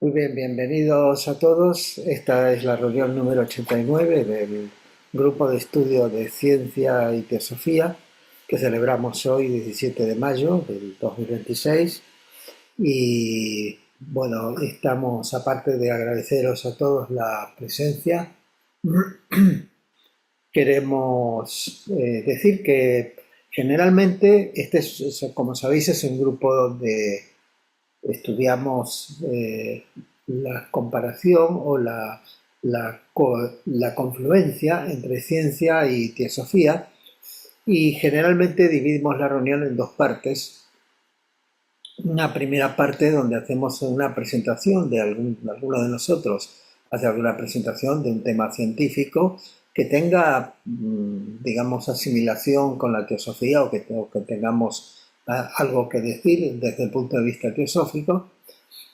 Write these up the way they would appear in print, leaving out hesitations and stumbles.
Muy bien, bienvenidos a todos. Esta es la reunión número 89 del Grupo de Estudio de Ciencia y Teosofía que celebramos hoy, 17 de mayo del 2026. Y bueno, estamos, aparte de agradeceros a todos la presencia, queremos decir que generalmente como sabéis, es un grupo donde estudiamos la comparación o la confluencia entre ciencia y teosofía, y generalmente dividimos la reunión en dos partes. Una primera parte donde hacemos una presentación alguno de nosotros hace alguna presentación de un tema científico que tenga, digamos, asimilación con la teosofía, o que tengamos algo que decir desde el punto de vista teosófico.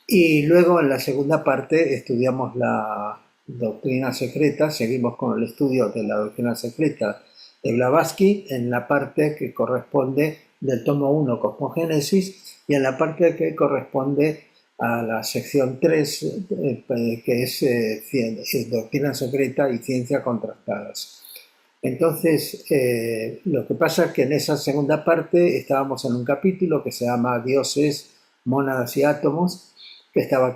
Y luego, en la segunda parte, estudiamos la doctrina secreta, seguimos con el estudio de la doctrina secreta de Blavatsky en la parte que corresponde del tomo 1, Cosmogénesis, y en la parte que corresponde a la sección 3, que es doctrina secreta y ciencia contrastadas. Entonces, lo que pasa es que en esa segunda parte estábamos en un capítulo que se llama Dioses, Mónadas y Átomos, que está a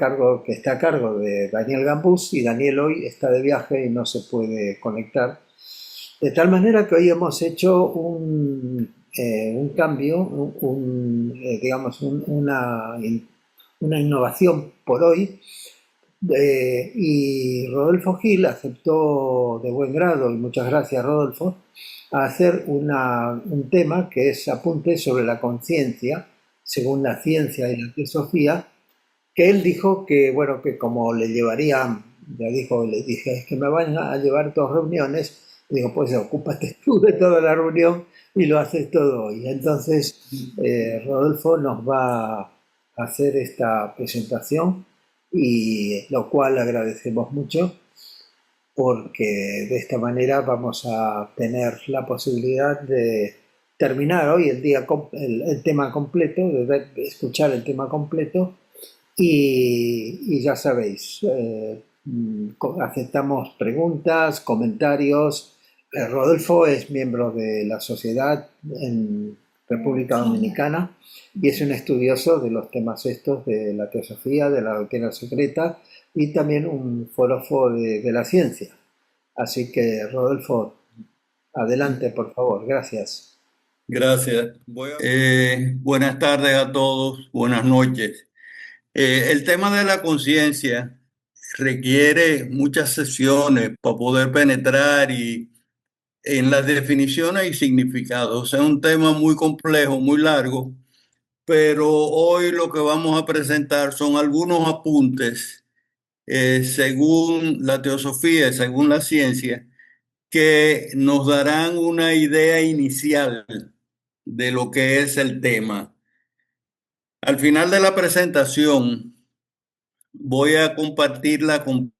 cargo de Daniel Gambús, y Daniel hoy está de viaje y no se puede conectar. De tal manera que hoy hemos hecho un cambio, digamos, una innovación por hoy, y Rodolfo Gil aceptó de buen grado, y muchas gracias, Rodolfo, a hacer un tema que es apunte sobre la conciencia, según la ciencia y la teosofía, que él dijo que, bueno, que como le llevaría, ya dijo, le dije, es que me van a llevar dos reuniones. Y digo, pues ocúpate tú de toda la reunión y lo haces todo hoy. Entonces, Rodolfo nos va a hacer esta presentación, y lo cual agradecemos mucho, porque de esta manera vamos a tener la posibilidad de terminar hoy el tema completo, de escuchar el tema completo. Y ya sabéis, aceptamos preguntas, comentarios. Rodolfo es miembro de la sociedad en República Dominicana y es un estudioso de los temas estos de la teosofía, de la doctrina secreta, y también un forofo de la ciencia. Así que, Rodolfo, adelante, por favor. Gracias. Gracias. Buenas tardes a todos, buenas noches. El tema de la conciencia requiere muchas sesiones para poder penetrar y en las definiciones y significados. Es un tema muy complejo, muy largo, pero hoy lo que vamos a presentar son algunos apuntes según la teosofía, y según la ciencia, que nos darán una idea inicial de lo que es el tema. Al final de la presentación voy a compartirla con un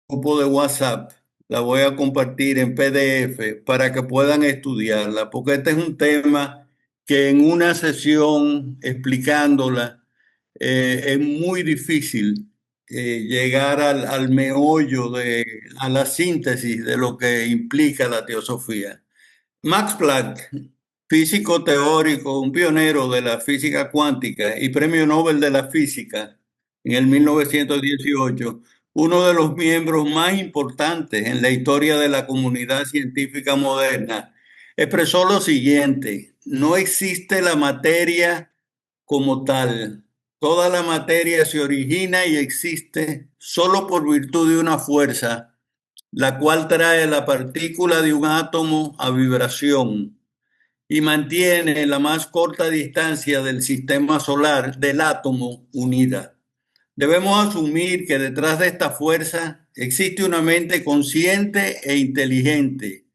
grupo de WhatsApp, la voy a compartir en PDF para que puedan estudiarla, porque este es un tema que en una sesión explicándola es muy difícil llegar al meollo a la síntesis de lo que implica la teosofía. Max Planck, físico teórico, un pionero de la física cuántica y premio Nobel de la física en el 1918, uno de los miembros más importantes en la historia de la comunidad científica moderna, expresó lo siguiente: no existe la materia como tal. Toda la materia se origina y existe solo por virtud de una fuerza, la cual trae la partícula de un átomo a vibración y mantiene la más corta distancia del sistema solar del átomo unida. Debemos asumir que detrás de esta fuerza existe una mente consciente e inteligente.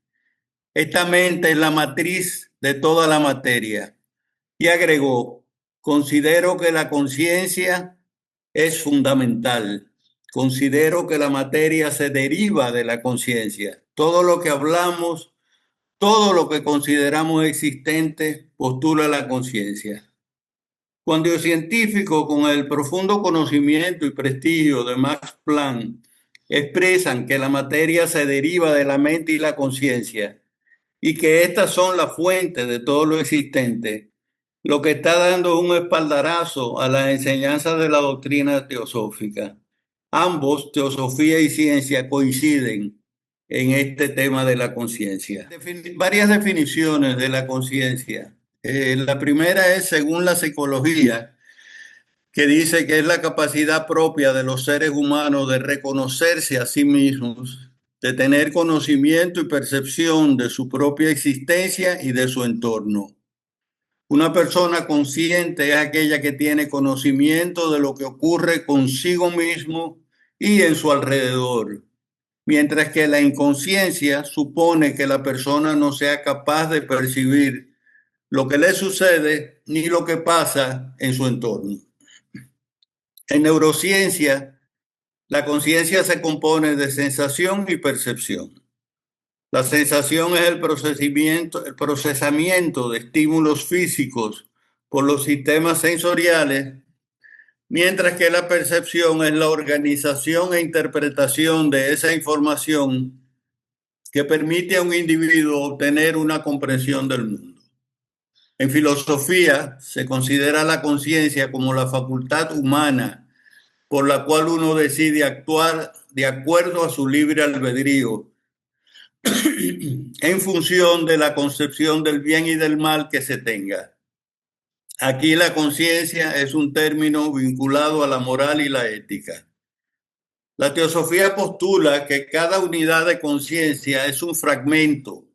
Esta mente es la matriz de toda la materia. Y agregó: considero que la conciencia es fundamental. Considero que la materia se deriva de la conciencia. Todo lo que hablamos, todo lo que consideramos existente, postula la conciencia. Cuando los científicos, con el profundo conocimiento y prestigio de Max Planck, expresan que la materia se deriva de la mente y la conciencia y que estas son la fuente de todo lo existente, lo que está dando un espaldarazo a las enseñanzas de la doctrina teosófica. Ambos, teosofía y ciencia, coinciden en este tema de la conciencia. Varias definiciones de la conciencia. La primera es, según la psicología, que dice que es la capacidad propia de los seres humanos de reconocerse a sí mismos, de tener conocimiento y percepción de su propia existencia y de su entorno. Una persona consciente es aquella que tiene conocimiento de lo que ocurre consigo mismo y en su alrededor, mientras que la inconsciencia supone que la persona no sea capaz de percibir lo que le sucede ni lo que pasa en su entorno. En neurociencia, la conciencia se compone de sensación y percepción. La sensación es el procesamiento de estímulos físicos por los sistemas sensoriales, mientras que la percepción es la organización e interpretación de esa información que permite a un individuo obtener una comprensión del mundo. En filosofía, se considera la conciencia como la facultad humana por la cual uno decide actuar de acuerdo a su libre albedrío, en función de la concepción del bien y del mal que se tenga. Aquí la conciencia es un término vinculado a la moral y la ética. La teosofía postula que cada unidad de conciencia es un fragmento,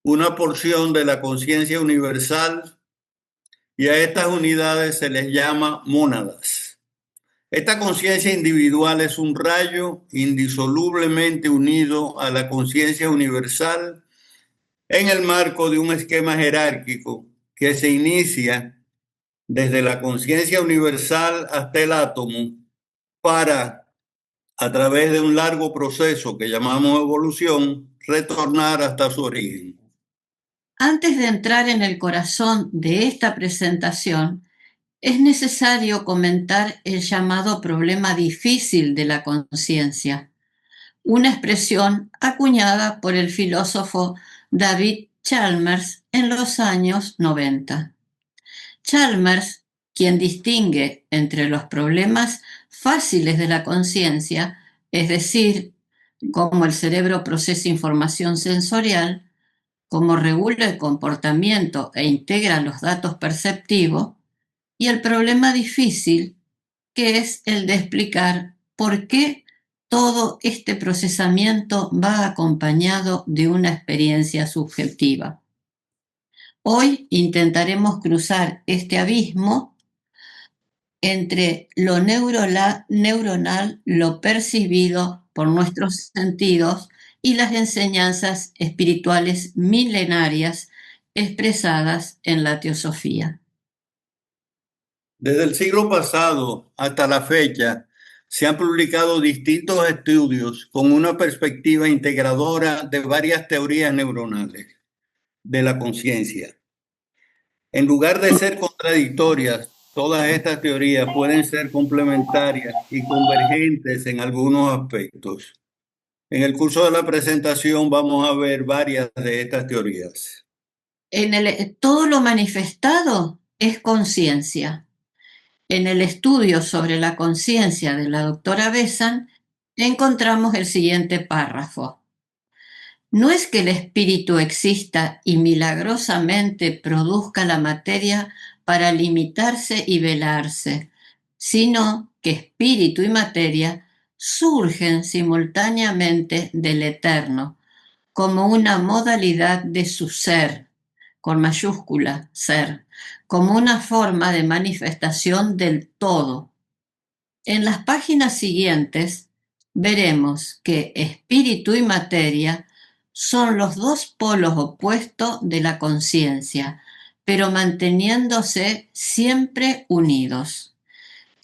una porción de la conciencia universal, y a estas unidades se les llama mónadas. Esta conciencia individual es un rayo indisolublemente unido a la conciencia universal en el marco de un esquema jerárquico que se inicia desde la conciencia universal hasta el átomo para, a través de un largo proceso que llamamos evolución, retornar hasta su origen. Antes de entrar en el corazón de esta presentación, es necesario comentar el llamado problema difícil de la conciencia, una expresión acuñada por el filósofo David Chalmers en los años 90. Chalmers, quien distingue entre los problemas fáciles de la conciencia, es decir, cómo el cerebro procesa información sensorial, cómo regula el comportamiento e integra los datos perceptivos, y el problema difícil, que es el de explicar por qué todo este procesamiento va acompañado de una experiencia subjetiva. Hoy intentaremos cruzar este abismo entre lo neuronal, lo percibido por nuestros sentidos y las enseñanzas espirituales milenarias expresadas en la teosofía. Desde el siglo pasado hasta la fecha, se han publicado distintos estudios con una perspectiva integradora de varias teorías neuronales de la conciencia. En lugar de ser contradictorias, todas estas teorías pueden ser complementarias y convergentes en algunos aspectos. En el curso de la presentación vamos a ver varias de estas teorías. Todo lo manifestado es conciencia. En el estudio sobre la conciencia de la doctora Besant encontramos el siguiente párrafo. No es que el espíritu exista y milagrosamente produzca la materia para limitarse y velarse, sino que espíritu y materia surgen simultáneamente del eterno, como una modalidad de su ser, con mayúscula, ser, como una forma de manifestación del todo. En las páginas siguientes veremos que espíritu y materia son los dos polos opuestos de la conciencia, pero manteniéndose siempre unidos.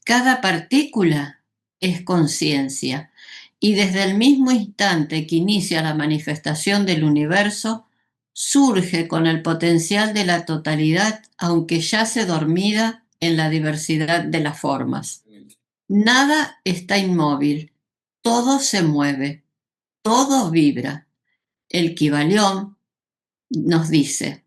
Cada partícula es conciencia, y desde el mismo instante que inicia la manifestación del universo, surge con el potencial de la totalidad, aunque yace dormida en la diversidad de las formas. Nada está inmóvil, todo se mueve, todo vibra. El Kybalión nos dice,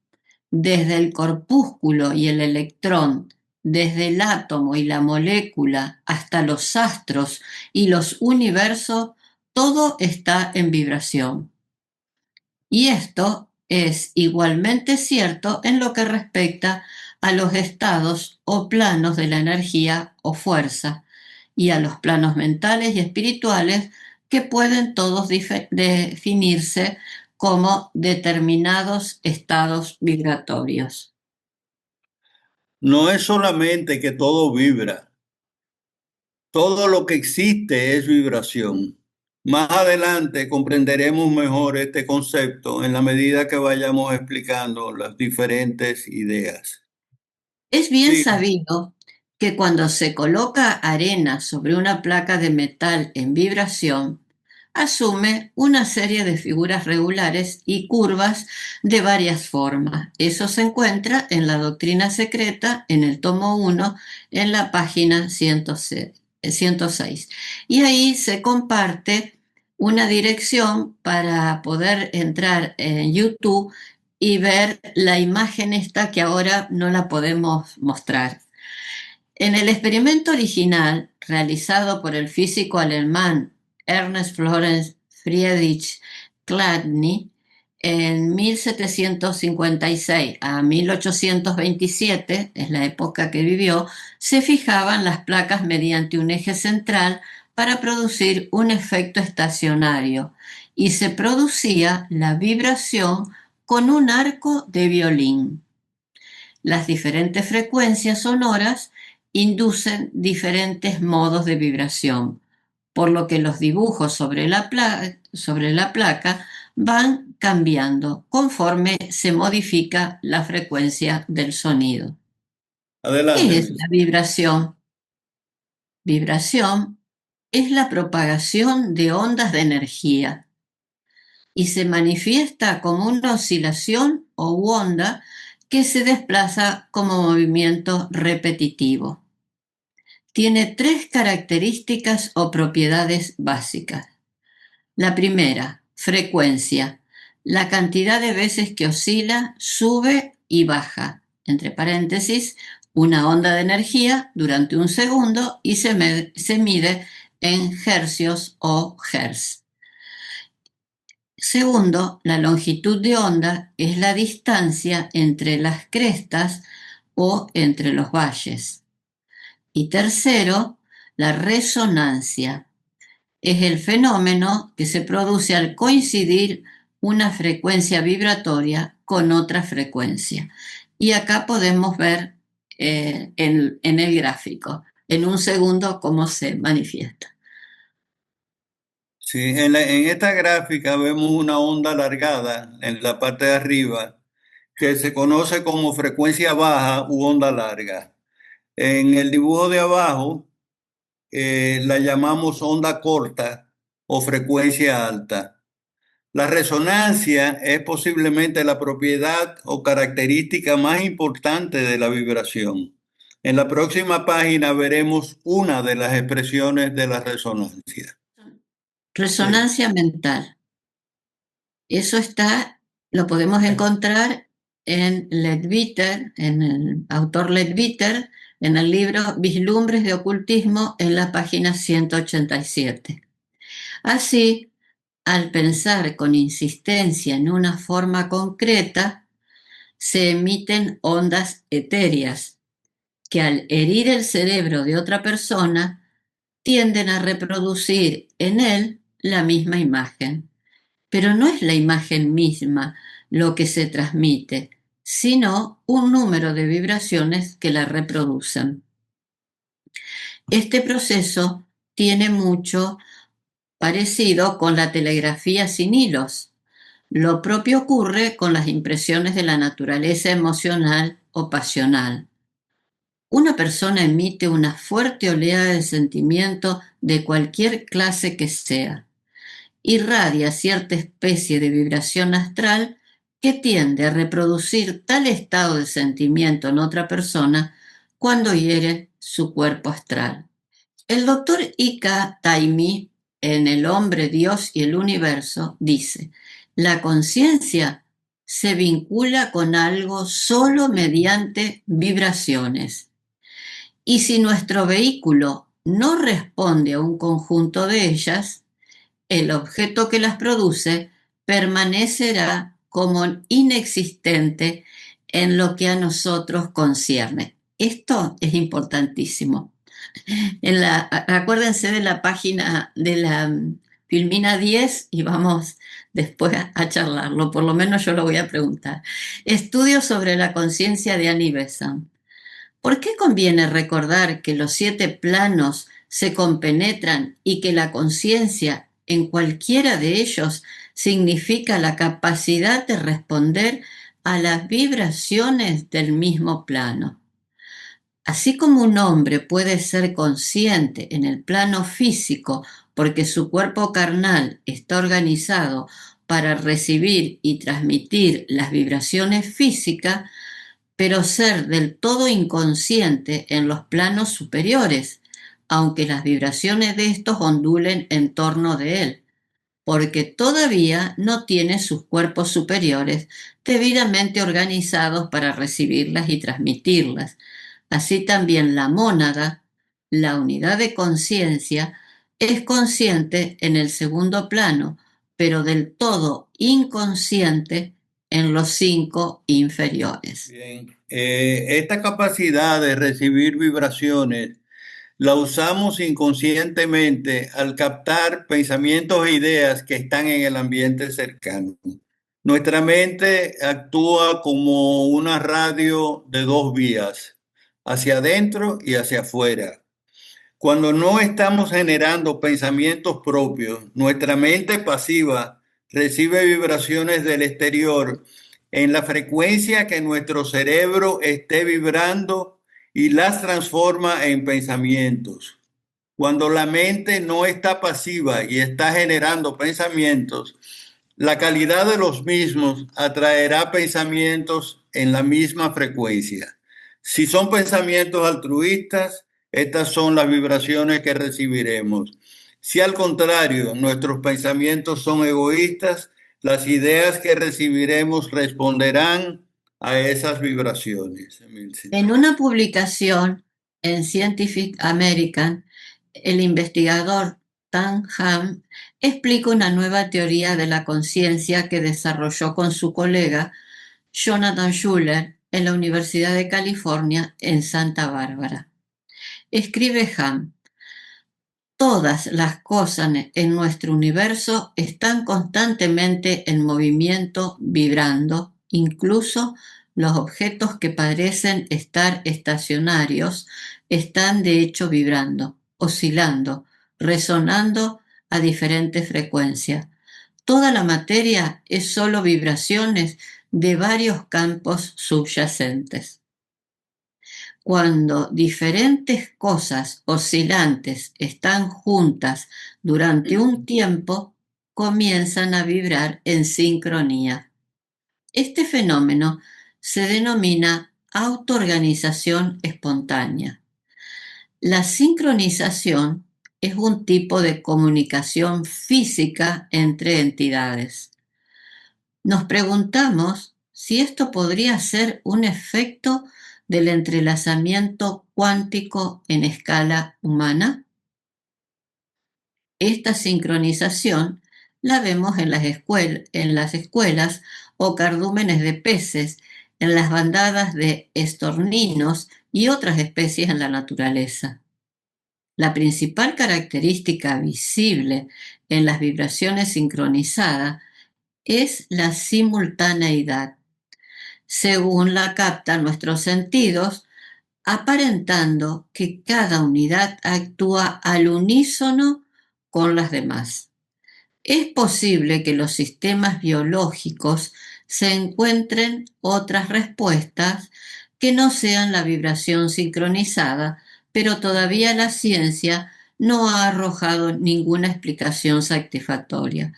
desde el corpúsculo y el electrón, desde el átomo y la molécula hasta los astros y los universos, todo está en vibración. Y esto es igualmente cierto en lo que respecta a los estados o planos de la energía o fuerza y a los planos mentales y espirituales que pueden todos definirse como determinados estados vibratorios. No es solamente que todo vibra, todo lo que existe es vibración. Más adelante comprenderemos mejor este concepto en la medida que vayamos explicando las diferentes ideas. Es bien Sí, sabido que cuando se coloca arena sobre una placa de metal en vibración, asume una serie de figuras regulares y curvas de varias formas. Eso se encuentra en la Doctrina Secreta, en el tomo 1, en la página 106. Y ahí se comparte una dirección para poder entrar en YouTube y ver la imagen esta que ahora no la podemos mostrar. En el experimento original, realizado por el físico alemán Ernst Florenz Friedrich Chladni, en 1756 a 1827, es la época que vivió, se fijaban las placas mediante un eje central para producir un efecto estacionario y se producía la vibración con un arco de violín. Las diferentes frecuencias sonoras inducen diferentes modos de vibración, por lo que los dibujos sobre la placa van cambiando conforme se modifica la frecuencia del sonido. ¿Qué es adelante. la vibración? Vibración es la propagación de ondas de energía y se manifiesta como una oscilación o onda que se desplaza como movimiento repetitivo. Tiene tres características o propiedades básicas. La primera, frecuencia, la cantidad de veces que oscila, sube y baja, entre paréntesis, una onda de energía durante un segundo y se mide en hercios o hertz. Segundo, la longitud de onda es la distancia entre las crestas o entre los valles. Y tercero, la resonancia. Es el fenómeno que se produce al coincidir una frecuencia vibratoria con otra frecuencia. Y acá podemos ver en el gráfico, en un segundo, cómo se manifiesta. Sí, en esta gráfica vemos una onda alargada en la parte de arriba que se conoce como frecuencia baja u onda larga. En el dibujo de abajo la llamamos onda corta o frecuencia alta. La resonancia es posiblemente la propiedad o característica más importante de la vibración. En la próxima página veremos una de las expresiones de la resonancia. Resonancia mental. Eso lo podemos encontrar en Leadbeater, en el autor Leadbeater, en el libro Vislumbres de Ocultismo, en la página 187. Así, al pensar con insistencia en una forma concreta, se emiten ondas etéreas que al herir el cerebro de otra persona tienden a reproducir en él la misma imagen. Pero no es la imagen misma lo que se transmite, sino un número de vibraciones que la reproducen. Este proceso tiene mucho parecido con la telegrafía sin hilos. Lo propio ocurre con las impresiones de la naturaleza emocional o pasional. Una persona emite una fuerte oleada de sentimiento de cualquier clase que sea. Irradia cierta especie de vibración astral que tiende a reproducir tal estado de sentimiento en otra persona cuando hieren su cuerpo astral. El doctor Ika Taimi, en El hombre, Dios y el universo, dice: la conciencia se vincula con algo solo mediante vibraciones. Y si nuestro vehículo no responde a un conjunto de ellas, el objeto que las produce permanecerá como inexistente en lo que a nosotros concierne. Esto es importantísimo. Acuérdense de la página de la Filmina 10 y vamos después a charlarlo, por lo menos yo lo voy a preguntar. Estudio sobre la conciencia de Annie Besant. ¿Por qué conviene recordar que los 7 planos se compenetran y que la conciencia en cualquiera de ellos significa la capacidad de responder a las vibraciones del mismo plano? Así como un hombre puede ser consciente en el plano físico porque su cuerpo carnal está organizado para recibir y transmitir las vibraciones físicas, pero ser del todo inconsciente en los planos superiores, aunque las vibraciones de estos ondulen en torno de él, porque todavía no tiene sus cuerpos superiores debidamente organizados para recibirlas y transmitirlas. Así también la mónada, la unidad de conciencia, es consciente en el segundo plano, pero del todo inconsciente en los 5 inferiores. Bien, esta capacidad de recibir vibraciones la usamos inconscientemente al captar pensamientos e ideas que están en el ambiente cercano. Nuestra mente actúa como una radio de 2 vías, hacia adentro y hacia afuera. Cuando no estamos generando pensamientos propios, nuestra mente pasiva recibe vibraciones del exterior en la frecuencia que nuestro cerebro esté vibrando y las transforma en pensamientos. Cuando la mente no está pasiva y está generando pensamientos, la calidad de los mismos atraerá pensamientos en la misma frecuencia. Si son pensamientos altruistas, estas son las vibraciones que recibiremos. Si al contrario nuestros pensamientos son egoístas, las ideas que recibiremos responderán a esas vibraciones. En una publicación en Scientific American, el investigador Tan Ham explica una nueva teoría de la conciencia que desarrolló con su colega Jonathan Schuller en la Universidad de California en Santa Bárbara. Escribe Ham: todas las cosas en nuestro universo están constantemente en movimiento, vibrando, incluso los objetos que parecen estar estacionarios están de hecho vibrando, oscilando, resonando a diferentes frecuencias. Toda la materia es solo vibraciones de varios campos subyacentes. Cuando diferentes cosas oscilantes están juntas durante un tiempo, comienzan a vibrar en sincronía. Este fenómeno se denomina autoorganización espontánea. La sincronización es un tipo de comunicación física entre entidades. Nos preguntamos si esto podría ser un efecto del entrelazamiento cuántico en escala humana. Esta sincronización la vemos en las escuelas o cardúmenes de peces, en las bandadas de estorninos y otras especies en la naturaleza. La principal característica visible en las vibraciones sincronizadas es la simultaneidad, según la captan nuestros sentidos, aparentando que cada unidad actúa al unísono con las demás. Es posible que los sistemas biológicos se encuentren otras respuestas que no sean la vibración sincronizada, pero todavía la ciencia no ha arrojado ninguna explicación satisfactoria.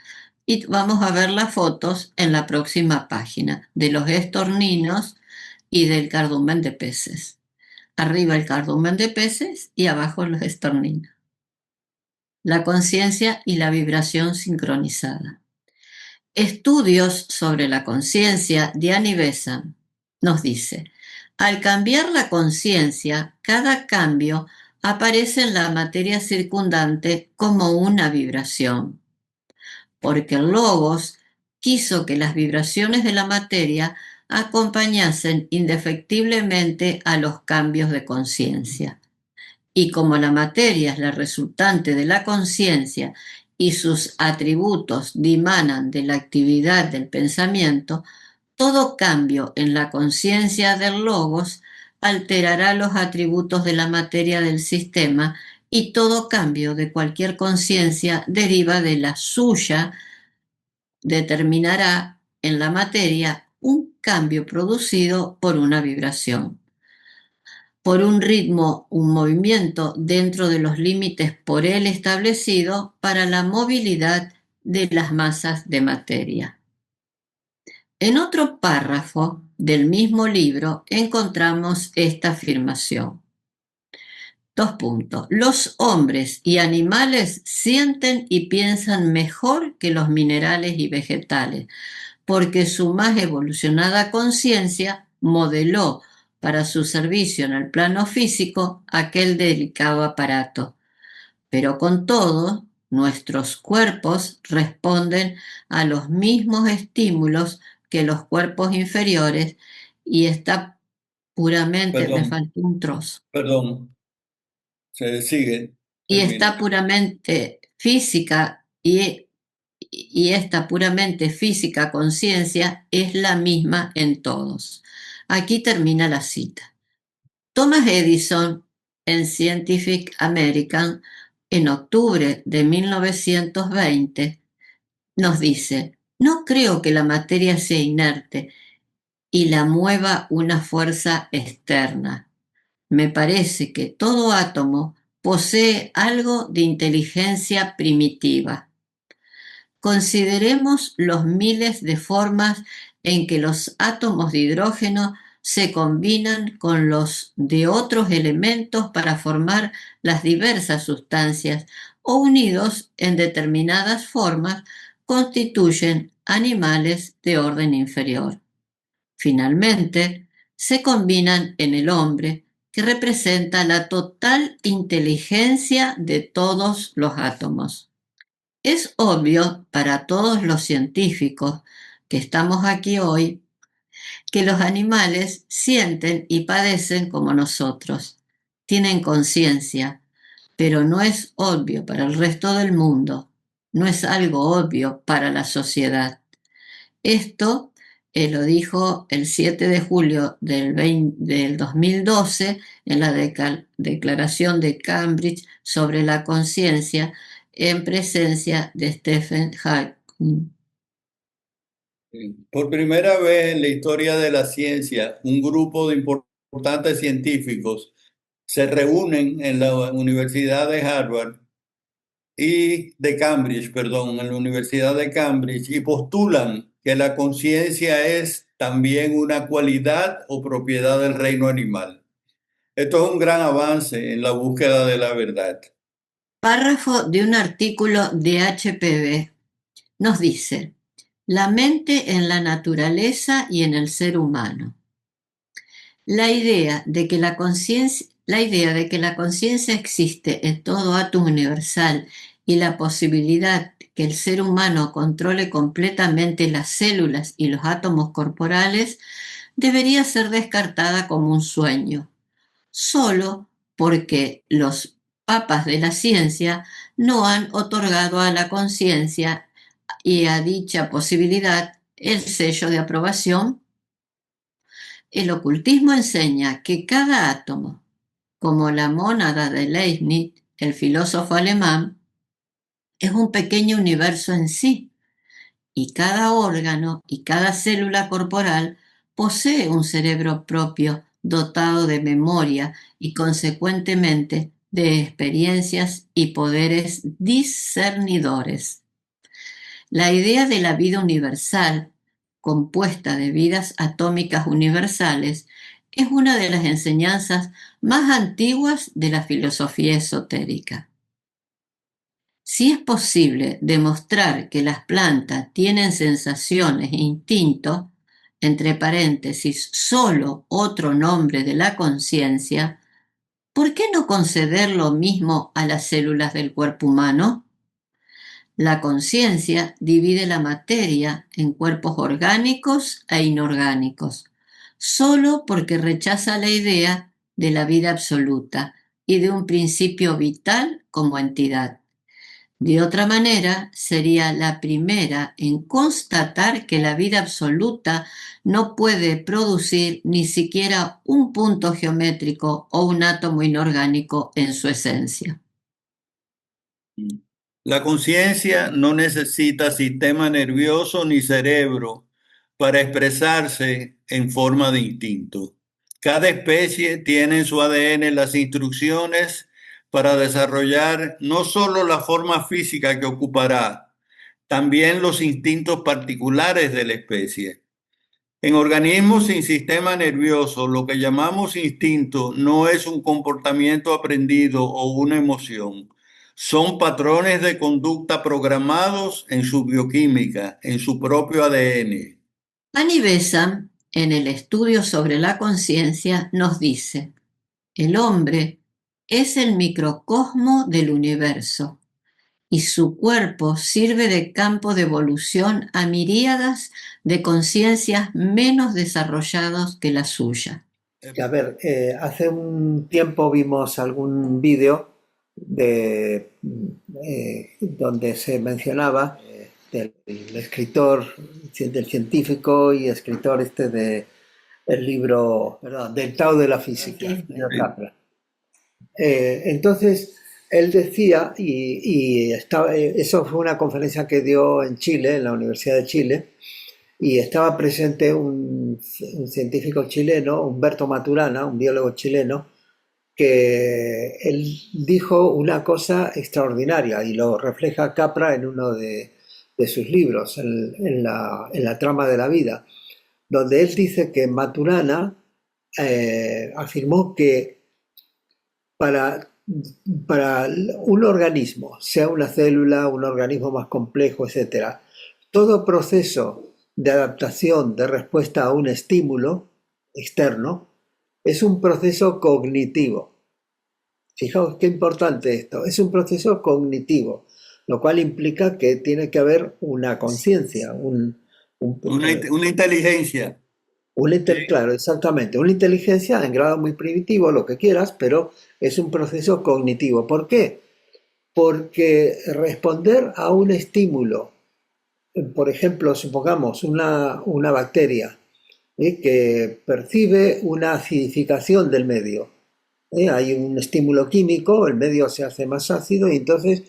Y vamos a ver las fotos en la próxima página de los estorninos y del cardumen de peces. Arriba el cardumen de peces y abajo los estorninos. La conciencia y la vibración sincronizada. Estudios sobre la conciencia de Annie Besant nos dice, al cambiar la conciencia, cada cambio aparece en la materia circundante como una vibración, porque el Logos quiso que las vibraciones de la materia acompañasen indefectiblemente a los cambios de conciencia. Y como la materia es la resultante de la conciencia y sus atributos dimanan de la actividad del pensamiento, todo cambio en la conciencia del logos alterará los atributos de la materia del sistema y todo cambio de cualquier conciencia deriva de la suya, determinará en la materia un cambio producido por una vibración, por un ritmo, un movimiento dentro de los límites por él establecido para la movilidad de las masas de materia. En otro párrafo del mismo libro encontramos esta afirmación. 2 puntos. Los hombres y animales sienten y piensan mejor que los minerales y vegetales, porque su más evolucionada conciencia modeló para su servicio en el plano físico aquel delicado aparato. Pero con todo, nuestros cuerpos responden a los mismos estímulos que los cuerpos inferiores y está puramente, me faltó un trozo, Perdón, se sigue, y termina. está puramente física y esta puramente física conciencia es la misma en todos. Aquí termina la cita. Thomas Edison, en Scientific American, en octubre de 1920, nos dice, no creo que la materia sea inerte y la mueva una fuerza externa. Me parece que todo átomo posee algo de inteligencia primitiva. Consideremos los miles de formas en que los átomos de hidrógeno se combinan con los de otros elementos para formar las diversas sustancias o unidos en determinadas formas constituyen animales de orden inferior. Finalmente, se combinan en el hombre, que representa la total inteligencia de todos los átomos. Es obvio para todos los científicos que estamos aquí hoy que los animales sienten y padecen como nosotros, tienen conciencia, pero no es obvio para el resto del mundo, no es algo obvio para la sociedad. Esto lo dijo el 7 de julio del 2012 en la Declaración de Cambridge sobre la conciencia en presencia de Stephen Hawking. Por primera vez en la historia de la ciencia, un grupo de importantes científicos se reúnen en la Universidad de Harvard y de Cambridge, perdón, en la Universidad de Cambridge y postulan que la conciencia es también una cualidad o propiedad del reino animal. Esto es un gran avance en la búsqueda de la verdad. Párrafo de un artículo de HPV nos dice, la mente en la naturaleza y en el ser humano. La idea de que la conciencia existe en todo átomo universal y la posibilidad que el ser humano controle completamente las células y los átomos corporales debería ser descartada como un sueño, solo porque los papas de la ciencia no han otorgado a la conciencia y a dicha posibilidad el sello de aprobación. El ocultismo enseña que cada átomo, como la mónada de Leibniz, el filósofo alemán, es un pequeño universo en sí, y cada órgano y cada célula corporal posee un cerebro propio dotado de memoria y consecuentemente de experiencias y poderes discernidores. La idea de la vida universal, compuesta de vidas atómicas universales, es una de las enseñanzas más antiguas de la filosofía esotérica. Si es posible demostrar que las plantas tienen sensaciones e instintos, entre paréntesis, solo otro nombre de la conciencia, ¿por qué no conceder lo mismo a las células del cuerpo humano? La conciencia divide la materia en cuerpos orgánicos e inorgánicos, solo porque rechaza la idea de la vida absoluta y de un principio vital como entidad. De otra manera, sería la primera en constatar que la vida absoluta no puede producir ni siquiera un punto geométrico o un átomo inorgánico en su esencia. La conciencia no necesita sistema nervioso ni cerebro para expresarse en forma de instinto. Cada especie tiene en su ADN las instrucciones para desarrollar no solo la forma física que ocupará, también los instintos particulares de la especie. En organismos sin sistema nervioso, lo que llamamos instinto no es un comportamiento aprendido o una emoción. Son patrones de conducta programados en su bioquímica, en su propio ADN. Annie Besant, en el estudio sobre la conciencia, nos dice: el hombre es el microcosmo del universo y su cuerpo sirve de campo de evolución a miríadas de conciencias menos desarrolladas que la suya. A ver, hace un tiempo vimos algún vídeo de, donde se mencionaba del escritor, del científico y escritor del libro, perdón, del Tao de la Física, Neil Kaplan. Entonces, él decía, eso fue una conferencia que dio en Chile, en la Universidad de Chile, y estaba presente un científico chileno, Humberto Maturana, un biólogo chileno, que él dijo una cosa extraordinaria y lo refleja Capra en uno de sus libros, en la trama de la vida, donde él dice que Maturana afirmó que para un organismo, sea una célula, un organismo más complejo, etc., todo proceso de adaptación, de respuesta a un estímulo externo, es un proceso cognitivo. Fijaos qué importante esto, es un proceso cognitivo, lo cual implica que tiene que haber una conciencia, Una inteligencia. Claro, exactamente, una inteligencia en grado muy primitivo, lo que quieras, pero es un proceso cognitivo. ¿Por qué? Porque responder a un estímulo, por ejemplo, supongamos una bacteria que percibe una acidificación del medio. Hay un estímulo químico, el medio se hace más ácido y entonces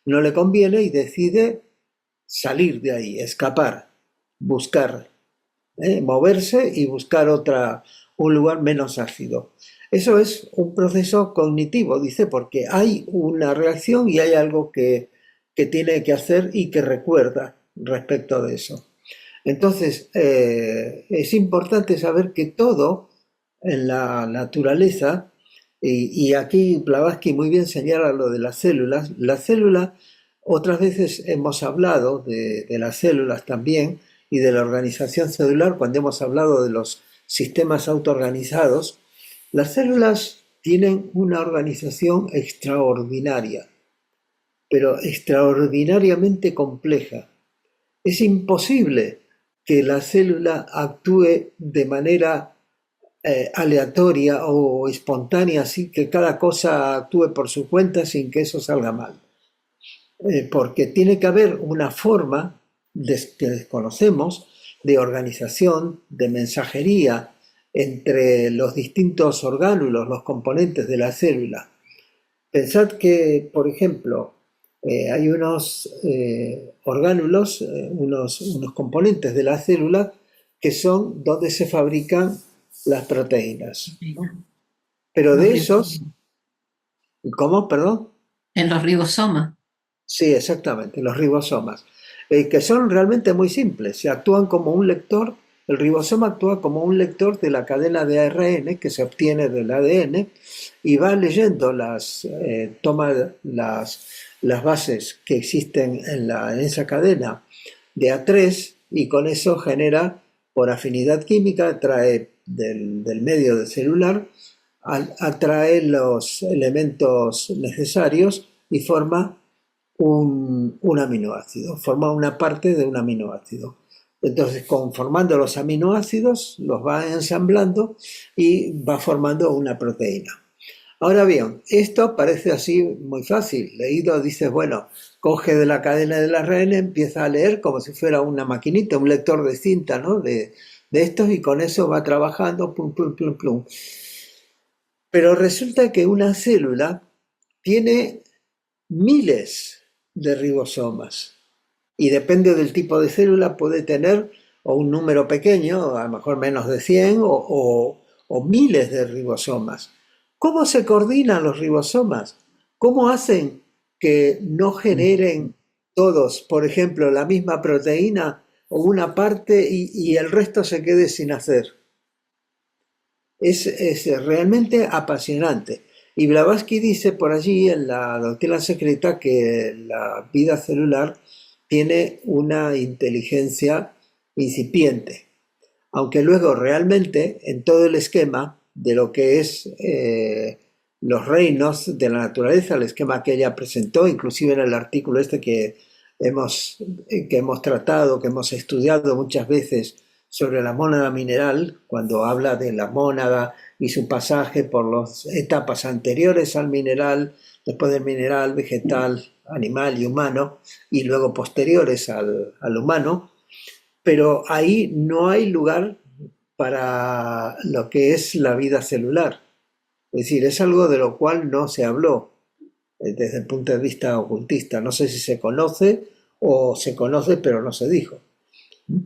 no le conviene y decide salir de ahí, escapar, buscar, moverse y buscar un lugar menos ácido. Eso es un proceso cognitivo, dice, porque hay una reacción y hay algo que tiene que hacer y que recuerda respecto de eso. Entonces, es importante saber que todo en la naturaleza, y aquí Blavatsky muy bien señala lo de las células, otras veces hemos hablado de las células también y de la organización celular cuando hemos hablado de los sistemas autoorganizados. Las células tienen una organización extraordinaria, pero extraordinariamente compleja. Es imposible que la célula actúe de manera aleatoria o espontánea, así que cada cosa actúe por su cuenta sin que eso salga mal. Porque tiene que haber una forma que desconocemos de organización, de mensajería entre los distintos orgánulos, los componentes de la célula. Pensad que, por ejemplo, hay unos orgánulos, unos componentes de la célula que son donde se fabrican las proteínas, ¿no? Pero de esos, ¿cómo? Perdón. En los ribosomas. Sí, exactamente, los ribosomas, que son realmente muy simples, se actúan como un lector El ribosoma actúa como un lector de la cadena de ARN que se obtiene del ADN y va leyendo toma las bases que existen en esa cadena de A3 y con eso genera, por afinidad química, trae del medio del celular, atrae los elementos necesarios y forma un aminoácido, forma una parte de un aminoácido. Entonces, conformando los aminoácidos, los va ensamblando y va formando una proteína. Ahora bien, esto parece así muy fácil. Leído, dices, bueno, coge de la cadena del ARN, empieza a leer como si fuera una maquinita, un lector de cinta, ¿no? De estos y con eso va trabajando, plum, plum, plum, plum. Pero resulta que una célula tiene miles de ribosomas y depende del tipo de célula puede tener o un número pequeño, a lo mejor menos de 100 o miles de ribosomas. ¿Cómo se coordinan los ribosomas? ¿Cómo hacen que no generen todos, por ejemplo, la misma proteína o una parte y el resto se quede sin hacer? Es realmente apasionante. Y Blavatsky dice por allí en la doctrina secreta que la vida celular tiene una inteligencia incipiente, aunque luego realmente en todo el esquema de lo que es los reinos de la naturaleza, el esquema que ella presentó, inclusive en el artículo este que hemos tratado, que hemos estudiado muchas veces sobre la mónada mineral, cuando habla de la mónada y su pasaje por las etapas anteriores al mineral, después del mineral, vegetal, animal y humano, y luego posteriores al humano, pero ahí no hay lugar para lo que es la vida celular. Es decir, es algo de lo cual no se habló desde el punto de vista ocultista. No sé si se conoce o se conoce pero no se dijo.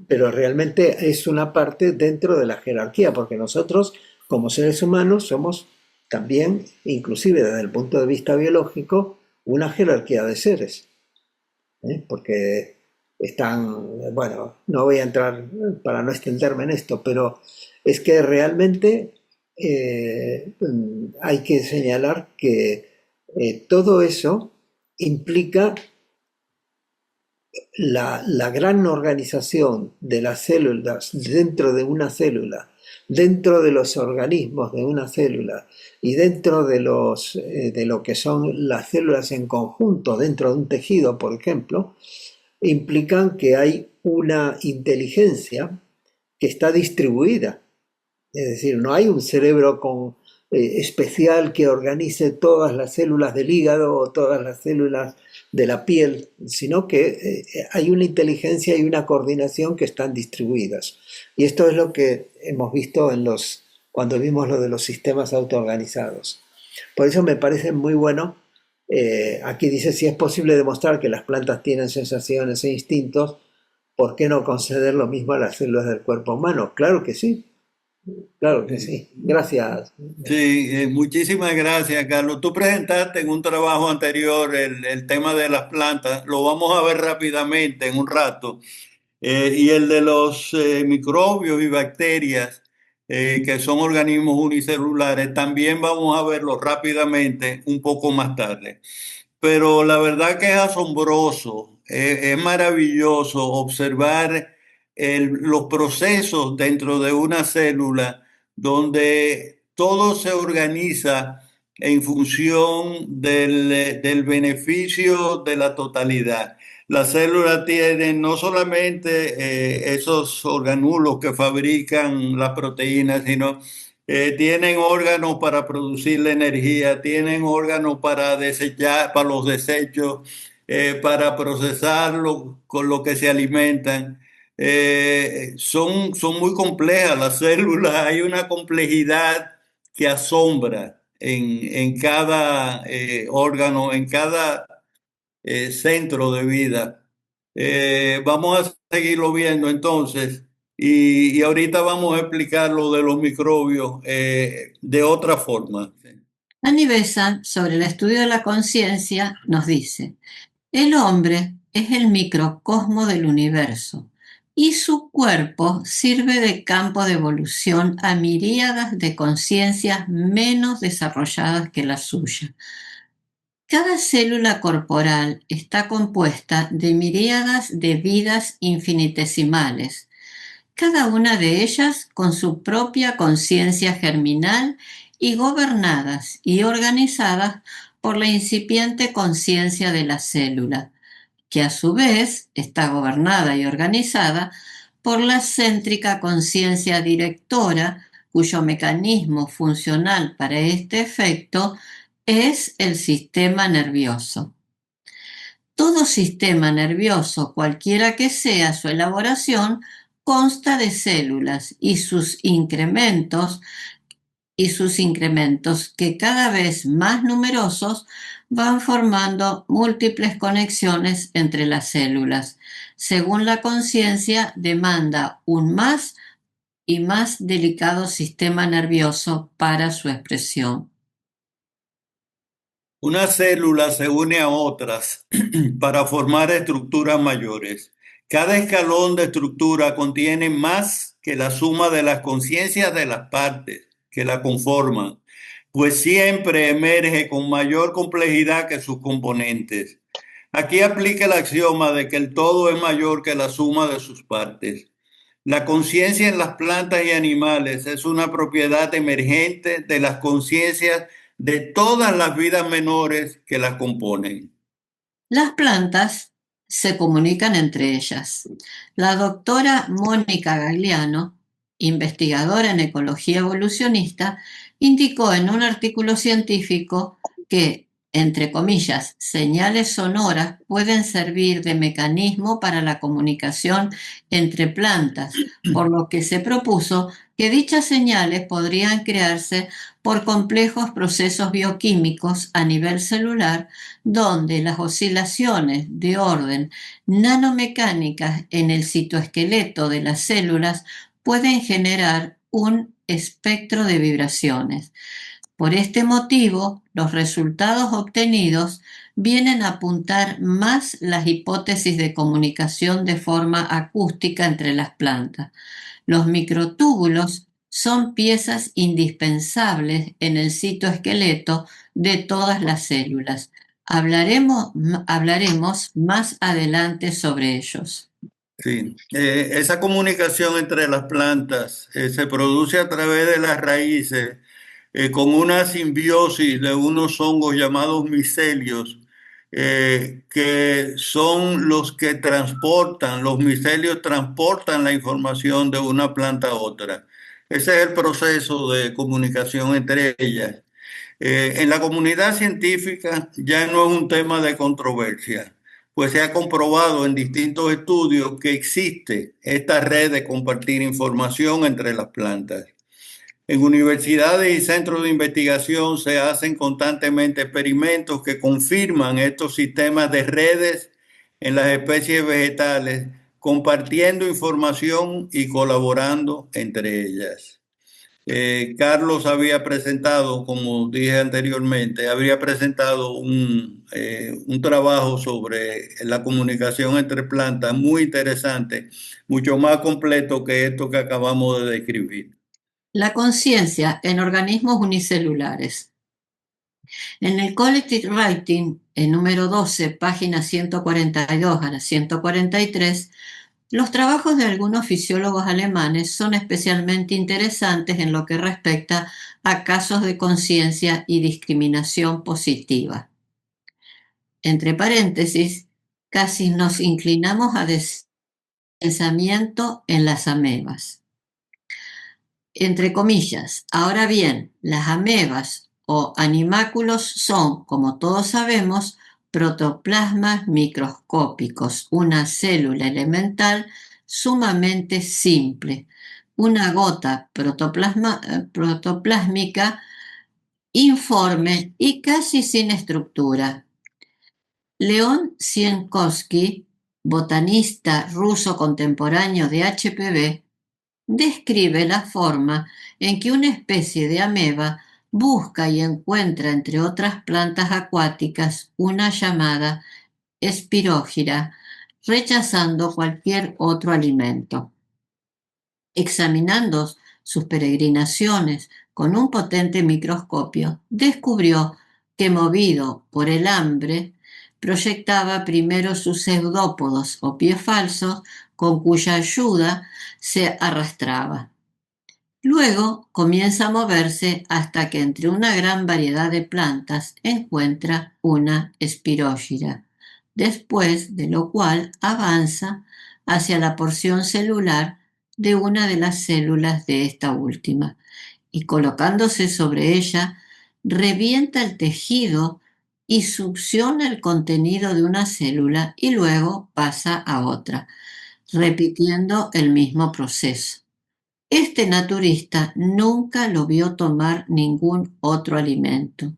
Pero realmente es una parte dentro de la jerarquía, porque nosotros como seres humanos somos también, inclusive desde el punto de vista biológico, una jerarquía de seres. Porque están, bueno, no voy a entrar para no extenderme en esto, pero es que realmente hay que señalar que todo eso implica la gran organización de las células dentro de una célula, dentro de los organismos de una célula y dentro de lo que son las células en conjunto, dentro de un tejido, por ejemplo, implican que hay una inteligencia que está distribuida. Es decir, no hay un cerebro especial que organice todas las células del hígado o todas las células de la piel, sino que hay una inteligencia y una coordinación que están distribuidas. Y esto es lo que hemos visto cuando vimos lo de los sistemas autoorganizados. Por eso me parece muy bueno. Aquí dice, si es posible demostrar que las plantas tienen sensaciones e instintos, ¿por qué no conceder lo mismo a las células del cuerpo humano? Claro que sí. Claro que sí. Gracias. Sí, muchísimas gracias, Carlos. Tú presentaste en un trabajo anterior el tema de las plantas. Lo vamos a ver rápidamente en un rato. Y el de los microbios y bacterias, que son organismos unicelulares, también vamos a verlo rápidamente un poco más tarde. Pero la verdad que es asombroso, es maravilloso observar los procesos dentro de una célula donde todo se organiza en función del beneficio de la totalidad. La célula tiene no solamente esos organulos que fabrican las proteínas, sino tienen órganos para producir la energía, tienen órganos para desechar, para los desechos, para procesarlo con lo que se alimentan. Son muy complejas las células, hay una complejidad que asombra en cada órgano, en cada centro de vida. Vamos a seguirlo viendo entonces y ahorita vamos a explicar lo de los microbios de otra forma. Annie Besant, sobre el estudio de la conciencia, nos dice, el hombre es el microcosmo del universo, y su cuerpo sirve de campo de evolución a miríadas de conciencias menos desarrolladas que la suya. Cada célula corporal está compuesta de miríadas de vidas infinitesimales, cada una de ellas con su propia conciencia germinal y gobernadas y organizadas por la incipiente conciencia de la célula, que a su vez está gobernada y organizada por la céntrica conciencia directora, cuyo mecanismo funcional para este efecto es el sistema nervioso. Todo sistema nervioso, cualquiera que sea su elaboración, consta de células y sus incrementos que cada vez más numerosos van formando múltiples conexiones entre las células. Según la conciencia, demanda un más y más delicado sistema nervioso para su expresión. Una célula se une a otras para formar estructuras mayores. Cada escalón de estructura contiene más que la suma de las conciencias de las partes que la conforman, pues siempre emerge con mayor complejidad que sus componentes. Aquí aplica el axioma de que el todo es mayor que la suma de sus partes. La conciencia en las plantas y animales es una propiedad emergente de las conciencias de todas las vidas menores que las componen. Las plantas se comunican entre ellas. La doctora Mónica Gagliano, investigadora en ecología evolucionista, indicó en un artículo científico que, entre comillas, señales sonoras pueden servir de mecanismo para la comunicación entre plantas, por lo que se propuso que dichas señales podrían crearse por complejos procesos bioquímicos a nivel celular, donde las oscilaciones de orden nanomecánicas en el citoesqueleto de las células pueden generar un espectro de vibraciones. Por este motivo, los resultados obtenidos vienen a apuntar más las hipótesis de comunicación de forma acústica entre las plantas. Los microtúbulos son piezas indispensables en el citoesqueleto de todas las células. Hablaremos más adelante sobre ellos. Sí, esa comunicación entre las plantas se produce a través de las raíces con una simbiosis de unos hongos llamados micelios, que son los que los micelios transportan la información de una planta a otra. Ese es el proceso de comunicación entre ellas. En la comunidad científica ya no es un tema de controversia, pues se ha comprobado en distintos estudios que existe esta red de compartir información entre las plantas. En universidades y centros de investigación se hacen constantemente experimentos que confirman estos sistemas de redes en las especies vegetales, compartiendo información y colaborando entre ellas. Carlos había presentado, como dije anteriormente, habría presentado un trabajo sobre la comunicación entre plantas muy interesante, mucho más completo que esto que acabamos de describir. La conciencia en organismos unicelulares. En el Collective Writing, en número 12, páginas 142 a la 143, los trabajos de algunos fisiólogos alemanes son especialmente interesantes en lo que respecta a casos de conciencia y discriminación positiva. Entre paréntesis, casi nos inclinamos a decir pensamiento en las amebas. Entre comillas, ahora bien, las amebas o animáculos son, como todos sabemos, protoplasmas microscópicos, una célula elemental sumamente simple, una gota protoplásmica informe y casi sin estructura. León Sienkovsky, botanista ruso contemporáneo de HPV, describe la forma en que una especie de ameba busca y encuentra entre otras plantas acuáticas una llamada espirógira rechazando cualquier otro alimento. Examinando sus peregrinaciones con un potente microscopio, descubrió que, movido por el hambre, proyectaba primero sus pseudópodos o pies falsos, con cuya ayuda se arrastraba. Luego comienza a moverse hasta que entre una gran variedad de plantas encuentra una espirógira, después de lo cual avanza hacia la porción celular de una de las células de esta última y, colocándose sobre ella, revienta el tejido y succiona el contenido de una célula y luego pasa a otra, repitiendo el mismo proceso. Este naturista nunca lo vio tomar ningún otro alimento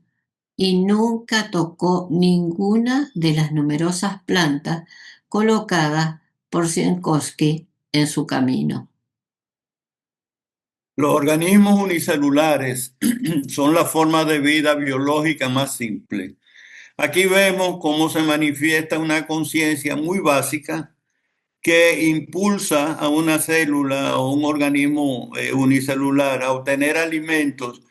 y nunca tocó ninguna de las numerosas plantas colocadas por Zientkowski en su camino. Los organismos unicelulares son la forma de vida biológica más simple. Aquí vemos cómo se manifiesta una conciencia muy básica que impulsa a una célula o un organismo unicelular a obtener alimentos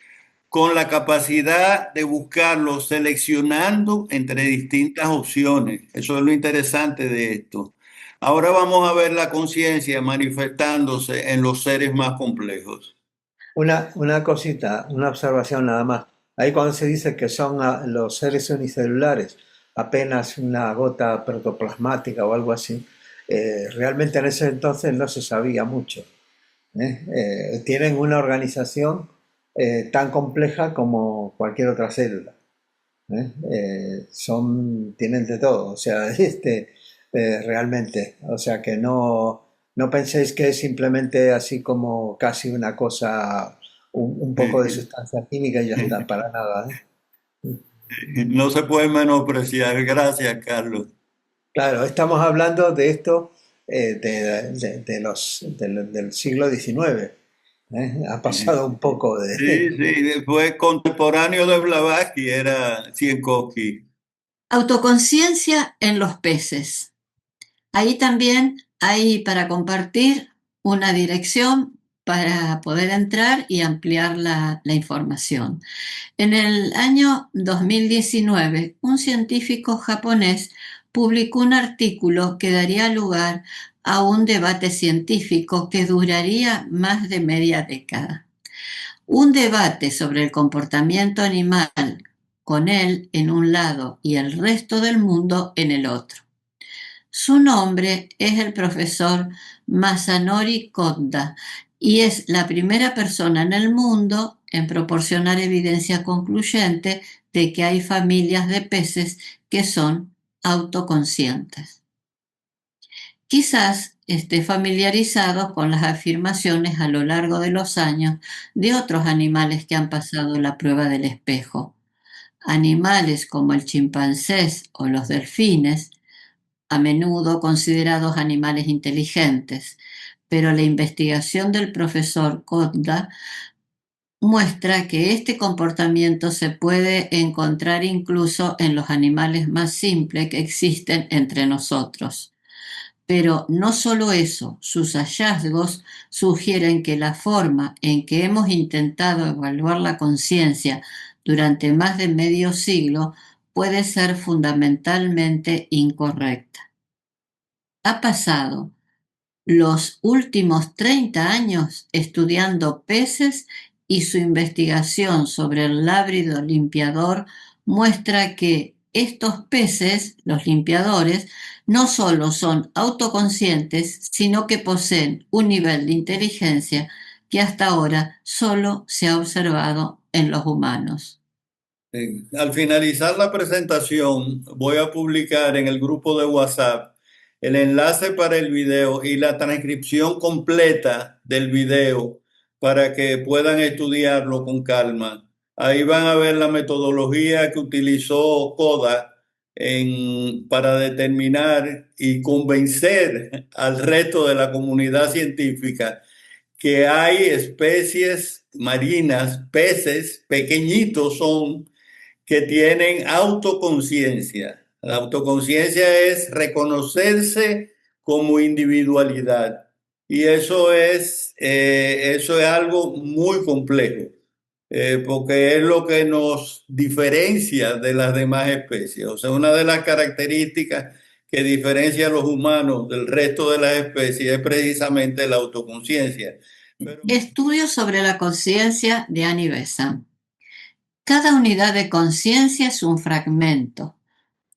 con la capacidad de buscarlos seleccionando entre distintas opciones. Eso es lo interesante de esto. Ahora vamos a ver la conciencia manifestándose en los seres más complejos. Una cosita, una observación nada más. Ahí cuando se dice que son los seres unicelulares, apenas una gota protoplasmática o algo así, realmente en ese entonces no se sabía mucho. Tienen una organización tan compleja como cualquier otra célula. Tienen de todo, o sea, realmente, o sea que no penséis que es simplemente así como casi una cosa, un poco de sustancia química y ya está, para nada, ¿eh? No se puede menospreciar. Gracias, Carlos. Claro, estamos hablando de esto del siglo XIX, ¿eh? Ha pasado un poco de... Sí, sí, fue contemporáneo de Blavatsky, era Zientkowski. Autoconciencia en los peces. Ahí también hay para compartir una dirección para poder entrar y ampliar la información. En el año 2019, un científico japonés publicó un artículo que daría lugar a un debate científico que duraría más de media década. Un debate sobre el comportamiento animal, con él en un lado y el resto del mundo en el otro. Su nombre es el profesor Masanori Koda y es la primera persona en el mundo en proporcionar evidencia concluyente de que hay familias de peces que son autoconscientes. Quizás esté familiarizado con las afirmaciones a lo largo de los años de otros animales que han pasado la prueba del espejo. Animales como el chimpancés o los delfines, a menudo considerados animales inteligentes, pero la investigación del profesor Koda muestra que este comportamiento se puede encontrar incluso en los animales más simples que existen entre nosotros. Pero no solo eso, sus hallazgos sugieren que la forma en que hemos intentado evaluar la conciencia durante más de medio siglo puede ser fundamentalmente incorrecta. Ha pasado los últimos 30 años estudiando peces y su investigación sobre el lábrido limpiador muestra que estos peces, los limpiadores, no solo son autoconscientes, sino que poseen un nivel de inteligencia que hasta ahora solo se ha observado en los humanos. Al finalizar la presentación, voy a publicar en el grupo de WhatsApp el enlace para el video y la transcripción completa del video para que puedan estudiarlo con calma. Ahí van a ver la metodología que utilizó Koda para determinar y convencer al resto de la comunidad científica que hay especies marinas, peces pequeñitos son, que tienen autoconciencia. La autoconciencia es reconocerse como individualidad. Y eso es algo muy complejo, porque es lo que nos diferencia de las demás especies. O sea, una de las características que diferencia a los humanos del resto de las especies es precisamente la autoconciencia. Estudio sobre la conciencia de Annie Besant. Cada unidad de conciencia es un fragmento,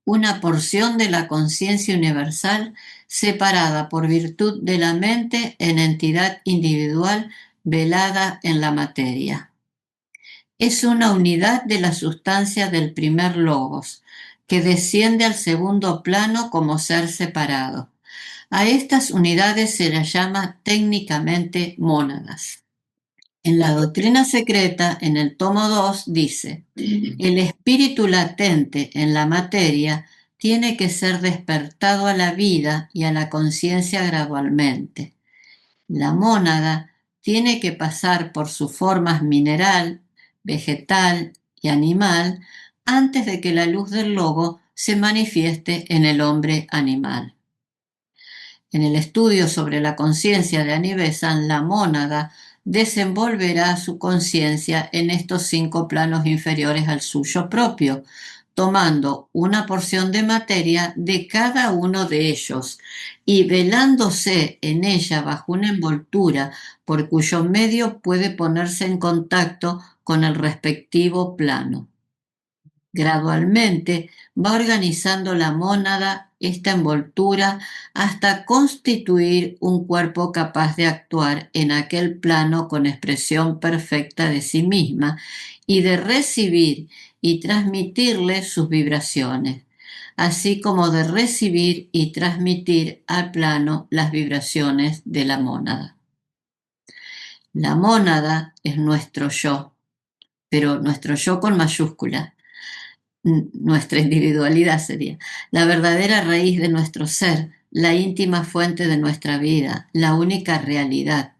una porción de la conciencia universal separada por virtud de la mente en entidad individual velada en la materia. Es una unidad de la sustancia del primer logos, que desciende al segundo plano como ser separado. A estas unidades se las llama técnicamente mónadas. En la doctrina secreta, en el tomo 2, dice, el espíritu latente en la materia tiene que ser despertado a la vida y a la conciencia gradualmente. La mónada tiene que pasar por sus formas mineral, vegetal y animal antes de que la luz del logo se manifieste en el hombre animal. En el estudio sobre la conciencia de Annie Besant, la mónada desenvolverá su conciencia en estos 5 planos inferiores al suyo propio, tomando una porción de materia de cada uno de ellos y velándose en ella bajo una envoltura por cuyo medio puede ponerse en contacto con el respectivo plano. Gradualmente va organizando la mónada esta envoltura hasta constituir un cuerpo capaz de actuar en aquel plano con expresión perfecta de sí misma y de recibir y transmitirle sus vibraciones, así como de recibir y transmitir al plano las vibraciones de la mónada. La mónada es nuestro yo, pero nuestro yo con mayúscula. Nuestra individualidad sería la verdadera raíz de nuestro ser, la íntima fuente de nuestra vida, la única realidad.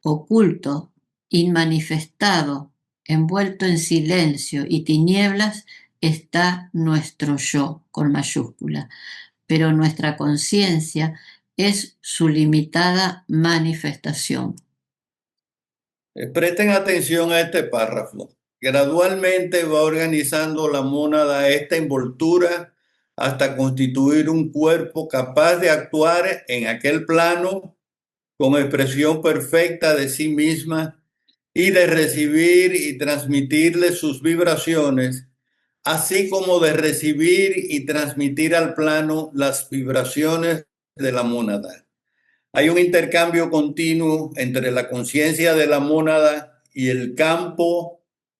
Oculto, inmanifestado, envuelto en silencio y tinieblas, está nuestro yo con mayúscula, pero nuestra conciencia es su limitada manifestación. Presten atención a este párrafo. Gradualmente va organizando la mónada esta envoltura hasta constituir un cuerpo capaz de actuar en aquel plano con expresión perfecta de sí misma y de recibir y transmitirle sus vibraciones, así como de recibir y transmitir al plano las vibraciones de la mónada. Hay un intercambio continuo entre la conciencia de la mónada y el campo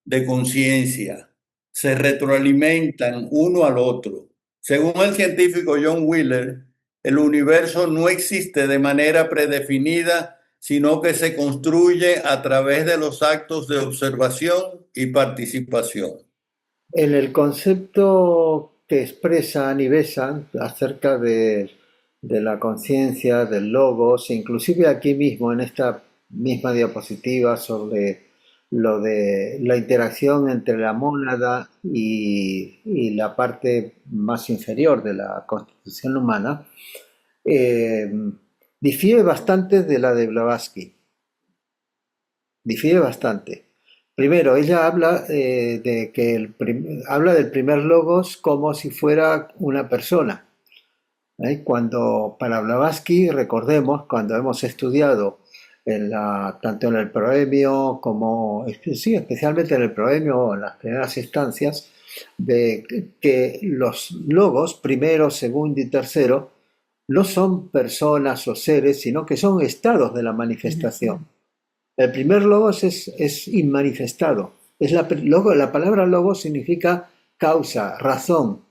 de conciencia. Se retroalimentan uno al otro. Según el científico John Wheeler, el universo no existe de manera predefinida, sino que se construye a través de los actos de observación y participación. En el concepto que expresa Annie Besant acerca de la conciencia, del logos, inclusive aquí mismo en esta misma diapositiva sobre lo de la interacción entre la mónada y la parte más inferior de la constitución humana, difiere bastante de la de Blavatsky. Difiere bastante. Primero, ella habla de que habla del primer logos como si fuera una persona. Cuando para Blavatsky, recordemos, cuando hemos estudiado tanto en el proemio como, sí, especialmente en el proemio, en las primeras instancias, de que los logos, primero, segundo y tercero, no son personas o seres, sino que son estados de la manifestación. El primer logos es inmanifestado. La palabra logos significa causa, razón.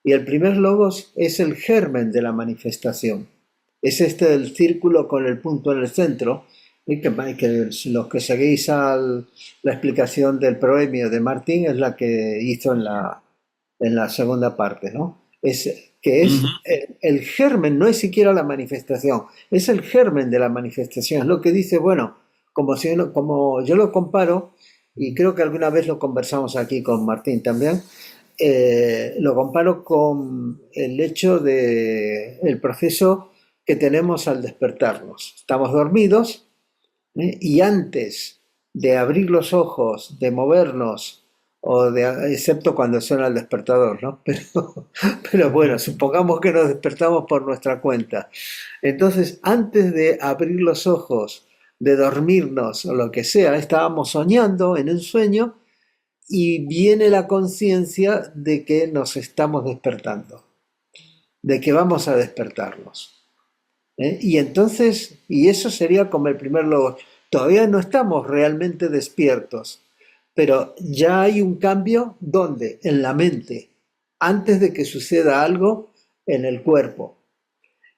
Y el primer logos es el germen de la manifestación. Es el círculo con el punto en el centro. Y que los que seguís la explicación del proemio de Martín es la que hizo en la segunda parte, ¿no? El germen, no es siquiera la manifestación, es el germen de la manifestación. Es lo que dice, bueno, como yo lo comparo, y creo que alguna vez lo conversamos aquí con Martín también, lo comparo con el hecho de el proceso que tenemos al despertarnos. Estamos dormidos, y antes de abrir los ojos, de movernos, excepto cuando suena el despertador, ¿no? Pero bueno, supongamos que nos despertamos por nuestra cuenta. Entonces, antes de abrir los ojos, de dormirnos o lo que sea, estábamos soñando en un sueño y viene la conciencia de que nos estamos despertando, de que vamos a despertarnos. Y entonces, y eso sería como el primer logos. Todavía no estamos realmente despiertos, pero ya hay un cambio. ¿Dónde? En la mente, antes de que suceda algo en el cuerpo.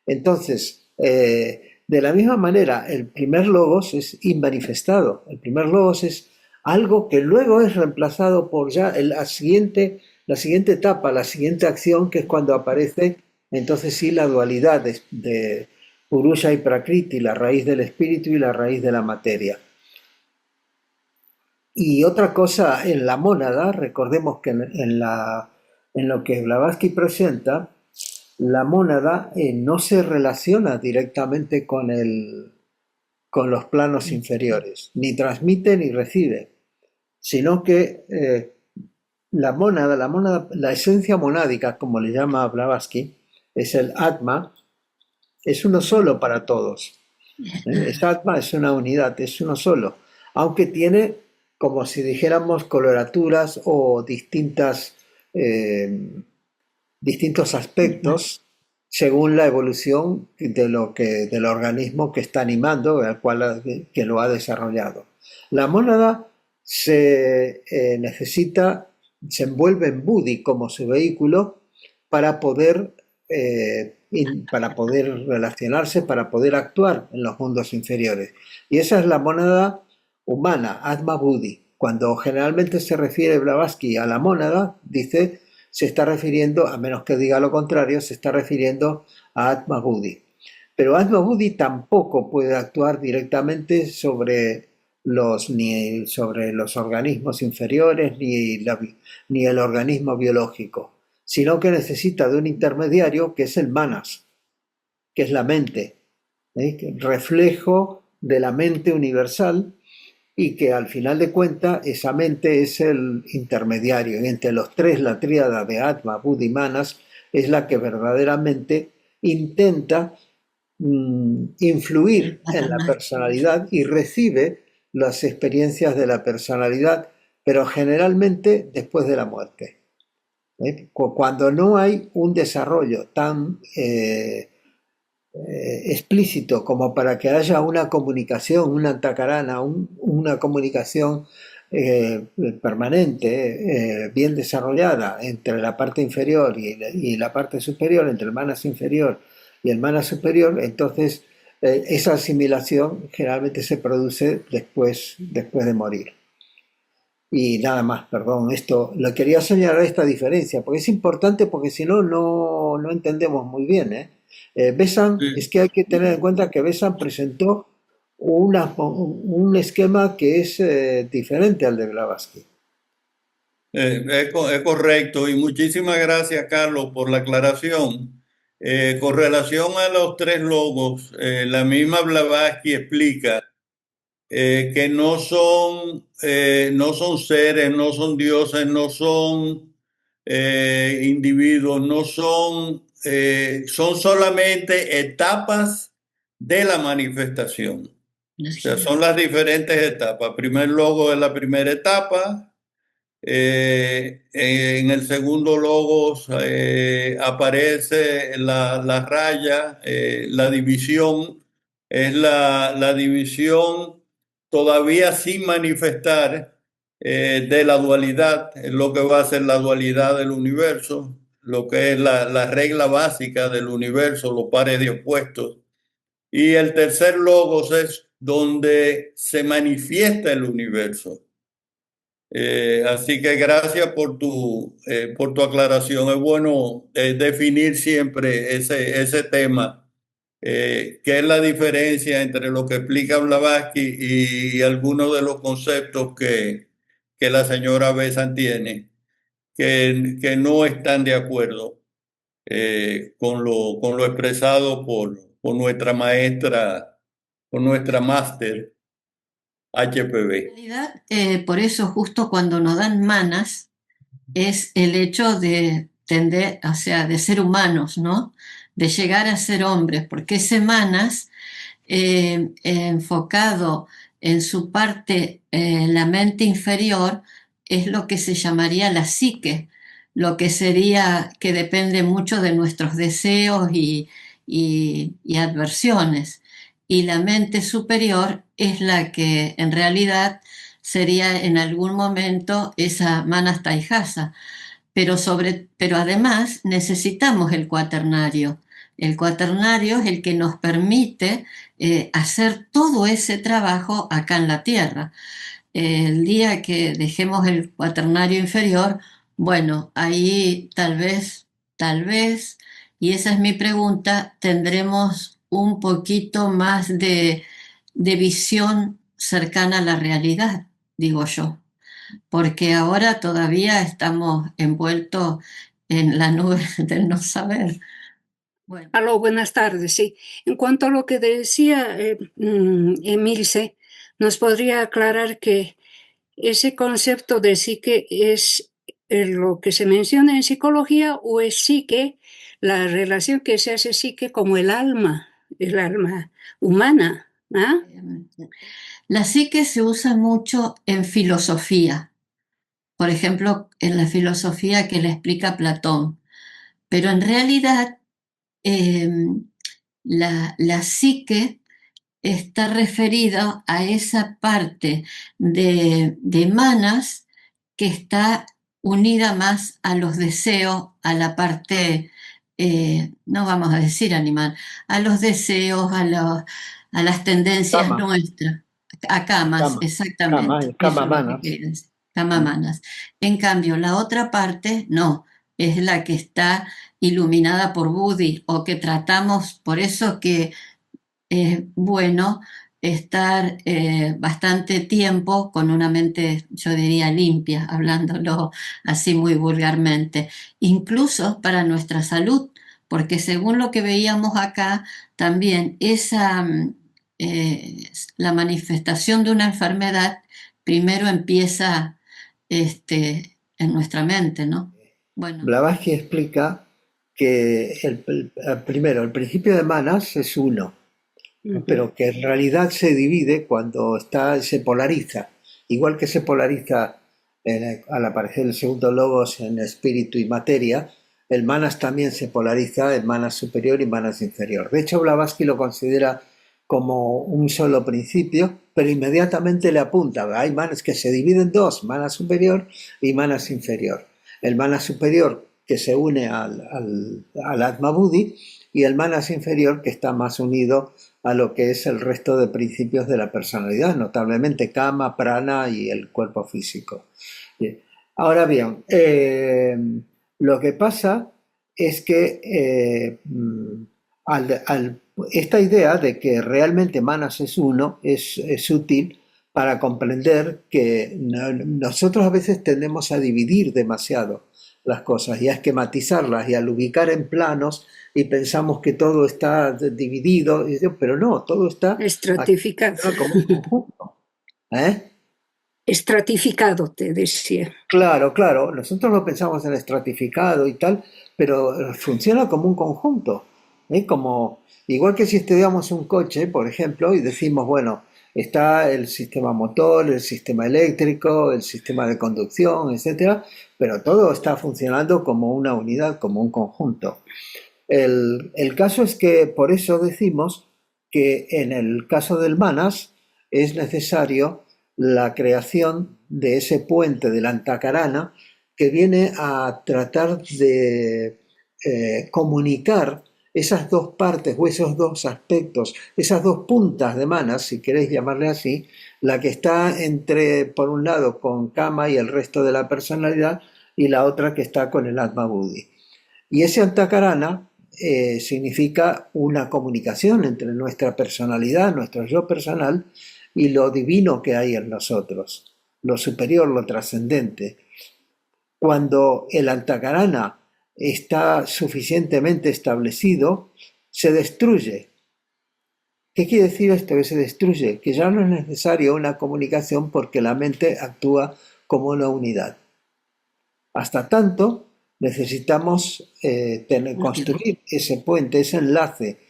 Entonces, de la misma manera, el primer logos es inmanifestado. El primer logos es algo que luego es reemplazado por ya la siguiente etapa, la siguiente acción, que es cuando aparece, entonces sí, la dualidad de Purusha y Prakriti, la raíz del espíritu y la raíz de la materia. Y otra cosa, en la mónada, recordemos que en lo que Blavatsky presenta, la mónada no se relaciona directamente con los planos inferiores, ni transmite ni recibe, sino que la esencia monádica, como le llama Blavatsky, es el Atma, es uno solo para todos. Es Atma, es una unidad, es uno solo, aunque tiene, como si dijéramos, coloraturas o distintos aspectos según la evolución del organismo que está animando, que lo ha desarrollado. La mónada se envuelve en Buddhi como su vehículo para poder, para poder relacionarse, para poder actuar en los mundos inferiores. Y esa es la mónada humana, Atma Buddhi. Cuando generalmente se refiere Blavatsky a la mónada, dice, se está refiriendo, a menos que diga lo contrario, se está refiriendo a Atma Buddhi. Pero Atma Buddhi tampoco puede actuar directamente ni sobre los organismos inferiores ni el organismo biológico, sino que necesita de un intermediario que es el manas, que es la mente, reflejo de la mente universal, y que al final de cuentas esa mente es el intermediario. Entre los tres, la tríada de Atma, Buddhi y Manas es la que verdaderamente intenta influir en la personalidad y recibe las experiencias de la personalidad, pero generalmente después de la muerte. Cuando no hay un desarrollo tan explícito como para que haya una comunicación, una takarana, una comunicación permanente, bien desarrollada entre la parte inferior y la parte superior, entre el manas inferior y el manas superior, entonces esa asimilación generalmente se produce después de morir. Y nada más, perdón, esto lo quería señalar, esta diferencia, porque es importante, porque si no, no entendemos muy bien, Besant, Sí. es que hay que tener en cuenta que Besant presentó un esquema que es diferente al de Blavatsky. Es correcto y muchísimas gracias, Carlos, por la aclaración. Con relación a los tres logos, la misma Blavatsky explica que no son seres, no son dioses, no son individuos, no son, son solamente etapas de la manifestación. O sea, son las diferentes etapas. Primer logo es la primera etapa. En el segundo logo aparece la raya, la división, es la división todavía sin manifestar de la dualidad, es lo que va a ser la dualidad del universo, lo que es la regla básica del universo, los pares de opuestos. Y el tercer logos es donde se manifiesta el universo. Así que gracias por tu aclaración. Es bueno definir siempre ese tema, que es la diferencia entre lo que explica Blavatsky y algunos de los conceptos que la señora Besant tiene. que no están de acuerdo con lo expresado por nuestra maestra, por nuestra máster En HPV. realidad, por eso justo cuando nos dan manas, es el hecho de tender, o sea, de ser humanos, ¿no? De llegar a ser hombres, porque semanas enfocado en su parte, la mente inferior, es lo que se llamaría la psique, lo que sería que depende mucho de nuestros deseos y adversiones. Y la mente superior es la que en realidad sería en algún momento esa manas taijasa, pero además necesitamos el cuaternario. El cuaternario es el que nos permite hacer todo ese trabajo acá en la Tierra. El día que dejemos el cuaternario inferior, bueno, ahí tal vez, y esa es mi pregunta, tendremos un poquito más de visión cercana a la realidad, digo yo, porque ahora todavía estamos envueltos en la nube del no saber. Bueno, Aló, buenas tardes. Sí, en cuanto a lo que decía Emilce, ¿nos podría aclarar que ese concepto de psique es lo que se menciona en psicología o es psique, la relación que se hace psique como el alma humana? ¿Ah? la psique se usa mucho en filosofía, por ejemplo, en la filosofía que le explica Platón, pero en realidad eh, la psique está referida a esa parte de manas que está unida más a los deseos, a la parte, no vamos a decir animal, a los deseos, a las tendencias Kama, nuestras, a camas, kama, exactamente, eso kama es lo que manas. quería decir, camamanas. En cambio, la otra parte no, es la que está iluminada por Budi o que tratamos, por eso que es bueno estar bastante tiempo con una mente, yo diría, limpia, hablándolo así muy vulgarmente, incluso para nuestra salud, porque según lo que veíamos acá, también la manifestación de una enfermedad primero empieza en nuestra mente, ¿no? Bueno, Blavatsky explica que primero, el principio de manas es uno, pero que en realidad se divide cuando se polariza, igual que se polariza al aparecer el segundo logos en espíritu y materia, el manas también se polariza en manas superior y manas inferior. De hecho, Blavatsky lo considera como un solo principio, pero inmediatamente le apunta, hay manas que se dividen en dos, manas superior y manas inferior. El manas superior que se une al Atma Buddhi y el manas inferior que está más unido a lo que es el resto de principios de la personalidad, notablemente kama, prana y el cuerpo físico. Bien. Ahora bien, lo que pasa es que esta idea de que realmente manas es uno es útil para comprender que nosotros a veces tendemos a dividir demasiado las cosas y a esquematizarlas y a ubicar en planos y pensamos que todo está dividido, pero no, todo está Estratificado. como un conjunto. ¿Eh? Estratificado, te decía. Claro, claro, nosotros lo pensamos en estratificado y tal, pero funciona como un conjunto, ¿eh? Como, igual que si estudiamos un coche, por ejemplo, y decimos, bueno, está el sistema motor, el sistema eléctrico, el sistema de conducción, etcétera, pero todo está funcionando como una unidad, como un conjunto. El caso es que por eso decimos que en el caso del manas es necesario la creación de ese puente del antakarana que viene a tratar de comunicar esas dos partes o esos dos aspectos, esas dos puntas de manas, si queréis llamarle así, la que está entre, por un lado, con Kama y el resto de la personalidad, y la otra que está con el Atma Buddhi. Y ese antakarana significa una comunicación entre nuestra personalidad, nuestro yo personal, y lo divino que hay en nosotros, lo superior, lo trascendente. Cuando el antakarana está suficientemente establecido, se destruye. ¿Qué quiere decir esto que se destruye? Que ya no es necesaria una comunicación porque la mente actúa como una unidad. Hasta tanto, necesitamos construir ese puente, ese enlace.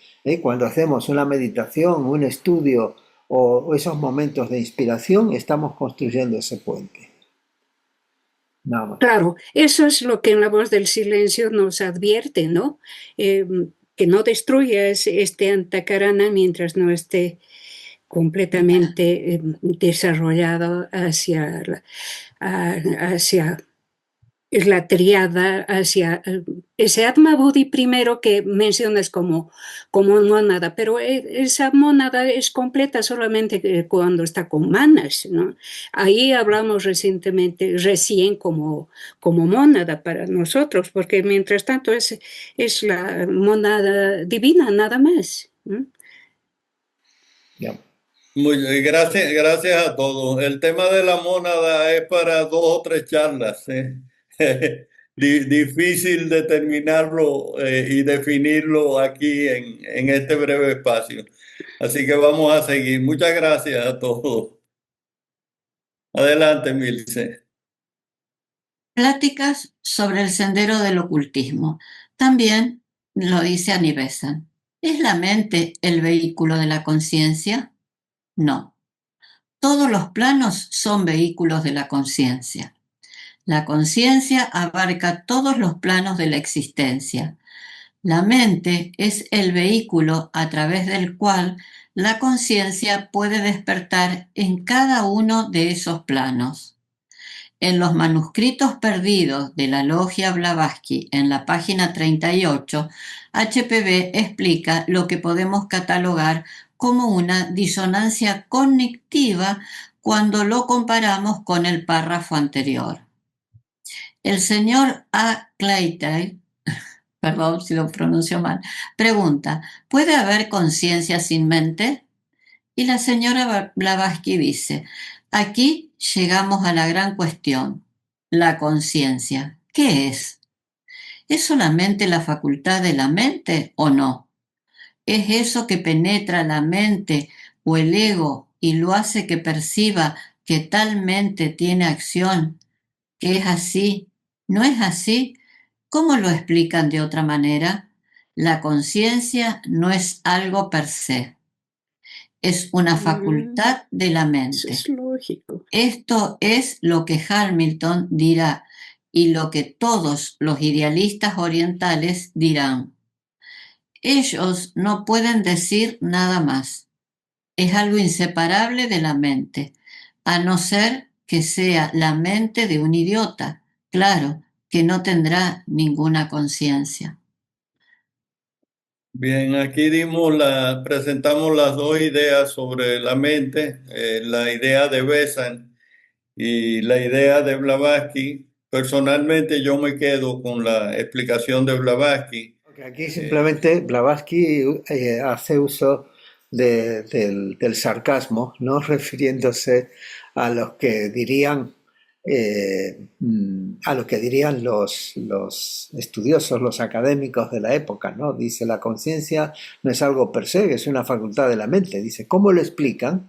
Cuando hacemos una meditación, un estudio o esos momentos de inspiración, estamos construyendo ese puente. Nada más. Claro, eso es lo que en la voz del silencio nos advierte, ¿no? Que no destruyas este antakarana mientras no esté completamente desarrollado hacia la triada, hacia ese Atma Buddhi primero que mencionas como mónada, pero esa mónada es completa solamente cuando está con manas, ¿no? Ahí hablamos recién como mónada para nosotros, porque mientras tanto es la mónada divina nada más, ¿no? Yeah. Gracias a todos. El tema de la mónada es para 2 o 3 charlas. Difícil determinarlo y definirlo aquí en este breve espacio. Así que vamos a seguir. Muchas gracias a todos. Adelante, Milce. Pláticas sobre el sendero del ocultismo. También lo dice Anibesan. ¿Es la mente el vehículo de la conciencia? No. Todos los planos son vehículos de la conciencia. La conciencia abarca todos los planos de la existencia. La mente es el vehículo a través del cual la conciencia puede despertar en cada uno de esos planos. En los manuscritos perdidos de la Logia Blavatsky, en la página 38, HPB explica lo que podemos catalogar como una disonancia cognitiva cuando lo comparamos con el párrafo anterior. El señor A. Clayton, perdón si lo pronuncio mal, pregunta, ¿puede haber conciencia sin mente? Y la señora Blavatsky dice, aquí llegamos a la gran cuestión, la conciencia. ¿Qué es? ¿Es solamente la facultad de la mente o no? ¿Es eso que penetra la mente o el ego y lo hace que perciba que tal mente tiene acción, que es así? ¿No es así? ¿Cómo lo explican de otra manera? La conciencia no es algo per se. Es una facultad de la mente. Eso es lógico. Esto es lo que Hamilton dirá y lo que todos los idealistas orientales dirán. Ellos no pueden decir nada más. Es algo inseparable de la mente, a no ser que sea la mente de un idiota, claro, que no tendrá ninguna conciencia. Bien, aquí presentamos las 2 ideas sobre la mente, la idea de Besan y la idea de Blavatsky. Personalmente yo me quedo con la explicación de Blavatsky. Aquí simplemente Blavatsky hace uso del sarcasmo, ¿no? Refiriéndose a los que dirían los estudiosos, los académicos de la época, ¿no? Dice, la conciencia no es algo per se, es una facultad de la mente. Dice, ¿cómo lo explican?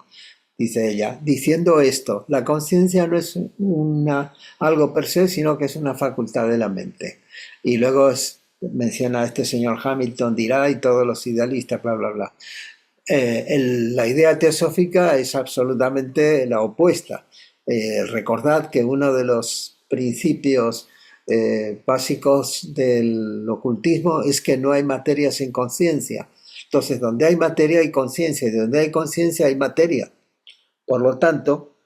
Dice ella, diciendo esto, la conciencia no es algo per se, sino que es una facultad de la mente. Y luego menciona a este señor Hamilton, dirá, y todos los idealistas, bla, bla, bla. La idea teosófica es absolutamente la opuesta. Recordad que uno de los principios básicos del ocultismo es que no hay materia sin conciencia. Entonces, donde hay materia hay conciencia, y donde hay conciencia hay materia. Por lo tanto,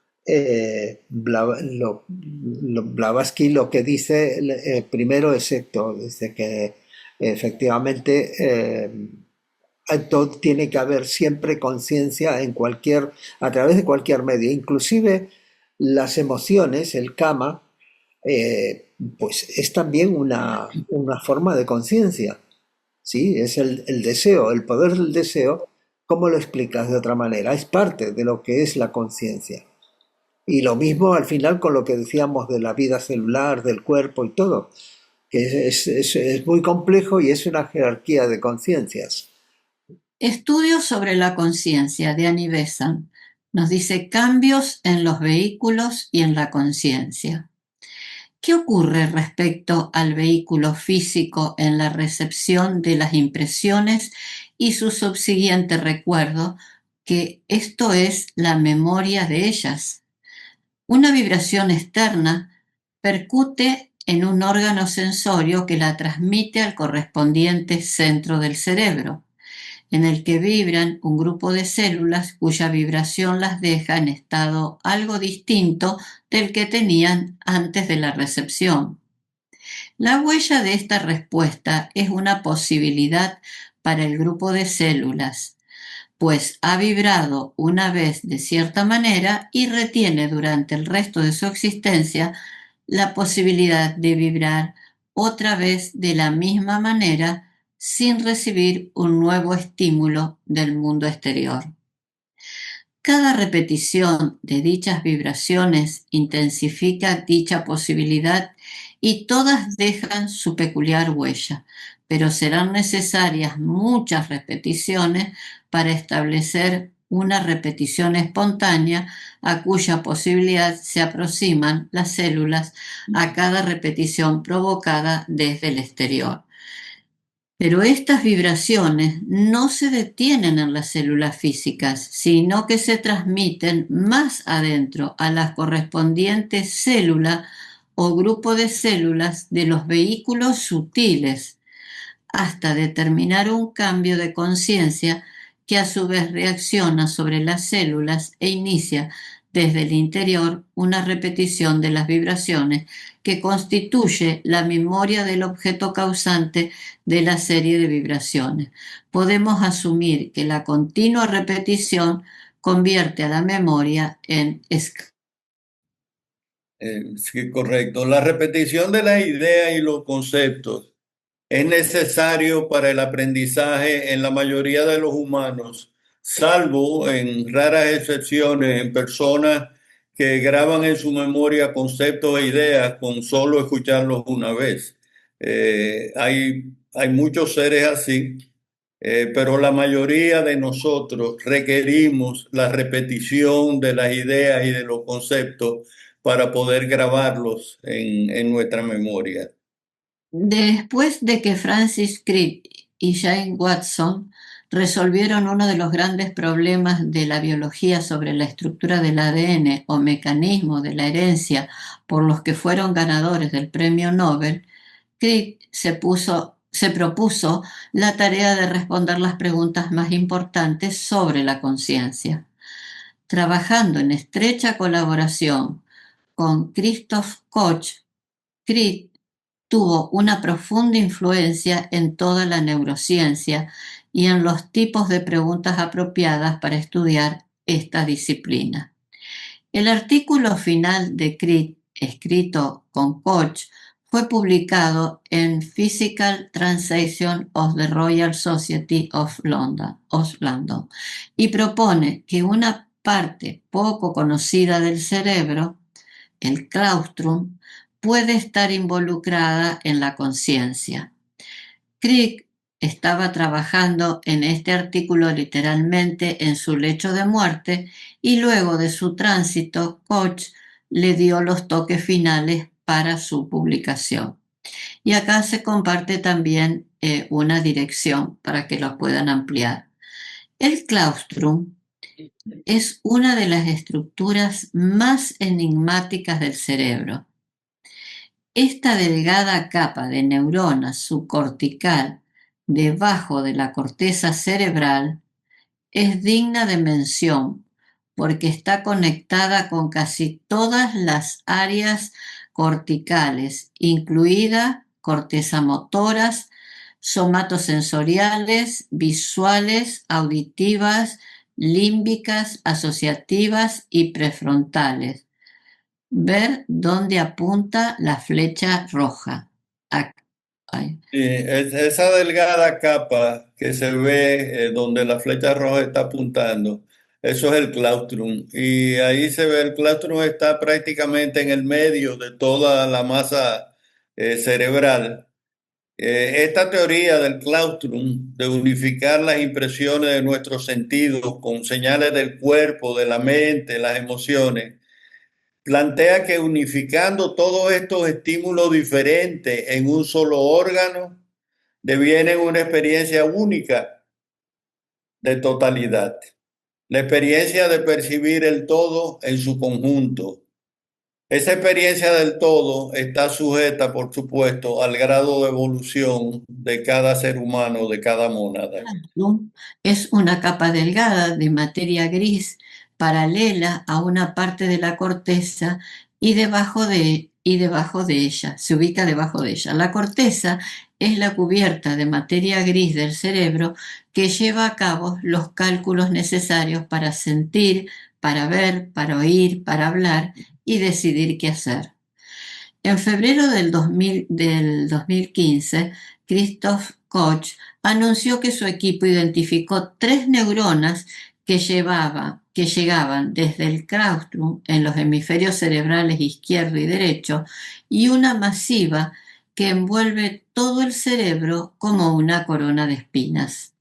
Blavatsky lo que dice primero es esto, dice que efectivamente tiene que haber siempre conciencia a través de cualquier medio, inclusive las emociones, el kama, pues es también una forma de conciencia, ¿sí? Es el deseo, el poder del deseo. ¿Cómo lo explicas de otra manera? Es parte de lo que es la conciencia. Y lo mismo al final con lo que decíamos de la vida celular, del cuerpo y todo, que es muy complejo y es una jerarquía de conciencias. Estudios sobre la conciencia de Annie Besant nos dice cambios en los vehículos y en la conciencia. ¿Qué ocurre respecto al vehículo físico en la recepción de las impresiones y su subsiguiente recuerdo, que esto es la memoria de ellas? Una vibración externa percute en un órgano sensorio que la transmite al correspondiente centro del cerebro, en el que vibran un grupo de células cuya vibración las deja en estado algo distinto del que tenían antes de la recepción. La huella de esta respuesta es una posibilidad para el grupo de células, pues ha vibrado una vez de cierta manera y retiene durante el resto de su existencia la posibilidad de vibrar otra vez de la misma manera sin recibir un nuevo estímulo del mundo exterior. Cada repetición de dichas vibraciones intensifica dicha posibilidad y todas dejan su peculiar huella, pero serán necesarias muchas repeticiones para establecer una repetición espontánea a cuya posibilidad se aproximan las células a cada repetición provocada desde el exterior. Pero estas vibraciones no se detienen en las células físicas, sino que se transmiten más adentro a las correspondientes células o grupo de células de los vehículos sutiles, hasta determinar un cambio de conciencia que a su vez reacciona sobre las células e inicia desde el interior una repetición de las vibraciones que constituye la memoria del objeto causante de la serie de vibraciones. Podemos asumir que la continua repetición convierte a la memoria en Sí, correcto. La repetición de las ideas y los conceptos es necesario para el aprendizaje en la mayoría de los humanos, salvo en raras excepciones en personas que graban en su memoria conceptos e ideas con solo escucharlos una vez. Hay muchos seres así, pero la mayoría de nosotros requerimos la repetición de las ideas y de los conceptos para poder grabarlos en nuestra memoria. Después de que Francis Crick y Jane Watson resolvieron uno de los grandes problemas de la biología sobre la estructura del ADN o mecanismos de la herencia por los que fueron ganadores del premio Nobel, Crick se propuso la tarea de responder las preguntas más importantes sobre la conciencia. Trabajando en estrecha colaboración con Christoph Koch, Crick tuvo una profunda influencia en toda la neurociencia y en los tipos de preguntas apropiadas para estudiar esta disciplina. El artículo final de Crick, escrito con Koch, fue publicado en Physical Translation of the Royal Society of London y propone que una parte poco conocida del cerebro, el claustrum, puede estar involucrada en la conciencia. Crick estaba trabajando en este artículo literalmente en su lecho de muerte y luego de su tránsito, Koch le dio los toques finales para su publicación. Y acá se comparte también una dirección para que lo puedan ampliar. El claustrum es una de las estructuras más enigmáticas del cerebro. Esta delgada capa de neuronas subcortical debajo de la corteza cerebral es digna de mención porque está conectada con casi todas las áreas corticales, incluida corteza motoras, somatosensoriales, visuales, auditivas, límbicas, asociativas y prefrontales. Ver dónde apunta la flecha roja. Esa delgada capa que se ve donde la flecha roja está apuntando Eso es el claustrum. Y ahí se ve, el claustrum está prácticamente en el medio de toda la masa cerebral. Esta teoría del claustrum, de unificar las impresiones de nuestros sentidos con señales del cuerpo, de la mente, las emociones, plantea que unificando todos estos estímulos diferentes en un solo órgano, deviene una experiencia única de totalidad. La experiencia de percibir el todo en su conjunto. Esa experiencia del todo está sujeta, por supuesto, al grado de evolución de cada ser humano, de cada mónada. Es una capa delgada de materia gris paralela a una parte de la corteza y debajo de ella, se ubica debajo de ella. La corteza es la cubierta de materia gris del cerebro que lleva a cabo los cálculos necesarios para sentir, para ver, para oír, para hablar y decidir qué hacer. En febrero del 2015, Christoph Koch anunció que su equipo identificó 3 neuronas que llegaban desde el claustrum en los hemisferios cerebrales izquierdo y derecho y una masiva que envuelve todo el cerebro como una corona de espinas.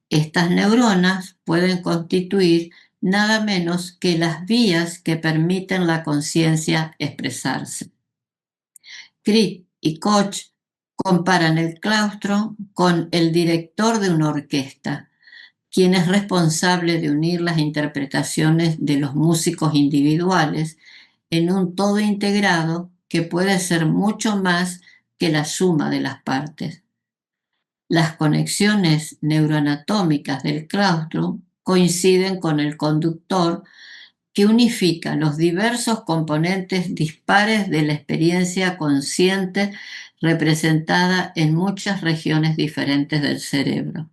Estas neuronas pueden constituir nada menos que las vías que permiten la conciencia expresarse. Crick y Koch comparan el claustrum con el director de una orquesta, quien es responsable de unir las interpretaciones de los músicos individuales en un todo integrado que puede ser mucho más que la suma de las partes. Las conexiones neuroanatómicas del claustrum coinciden con el conductor que unifica los diversos componentes dispares de la experiencia consciente representada en muchas regiones diferentes del cerebro.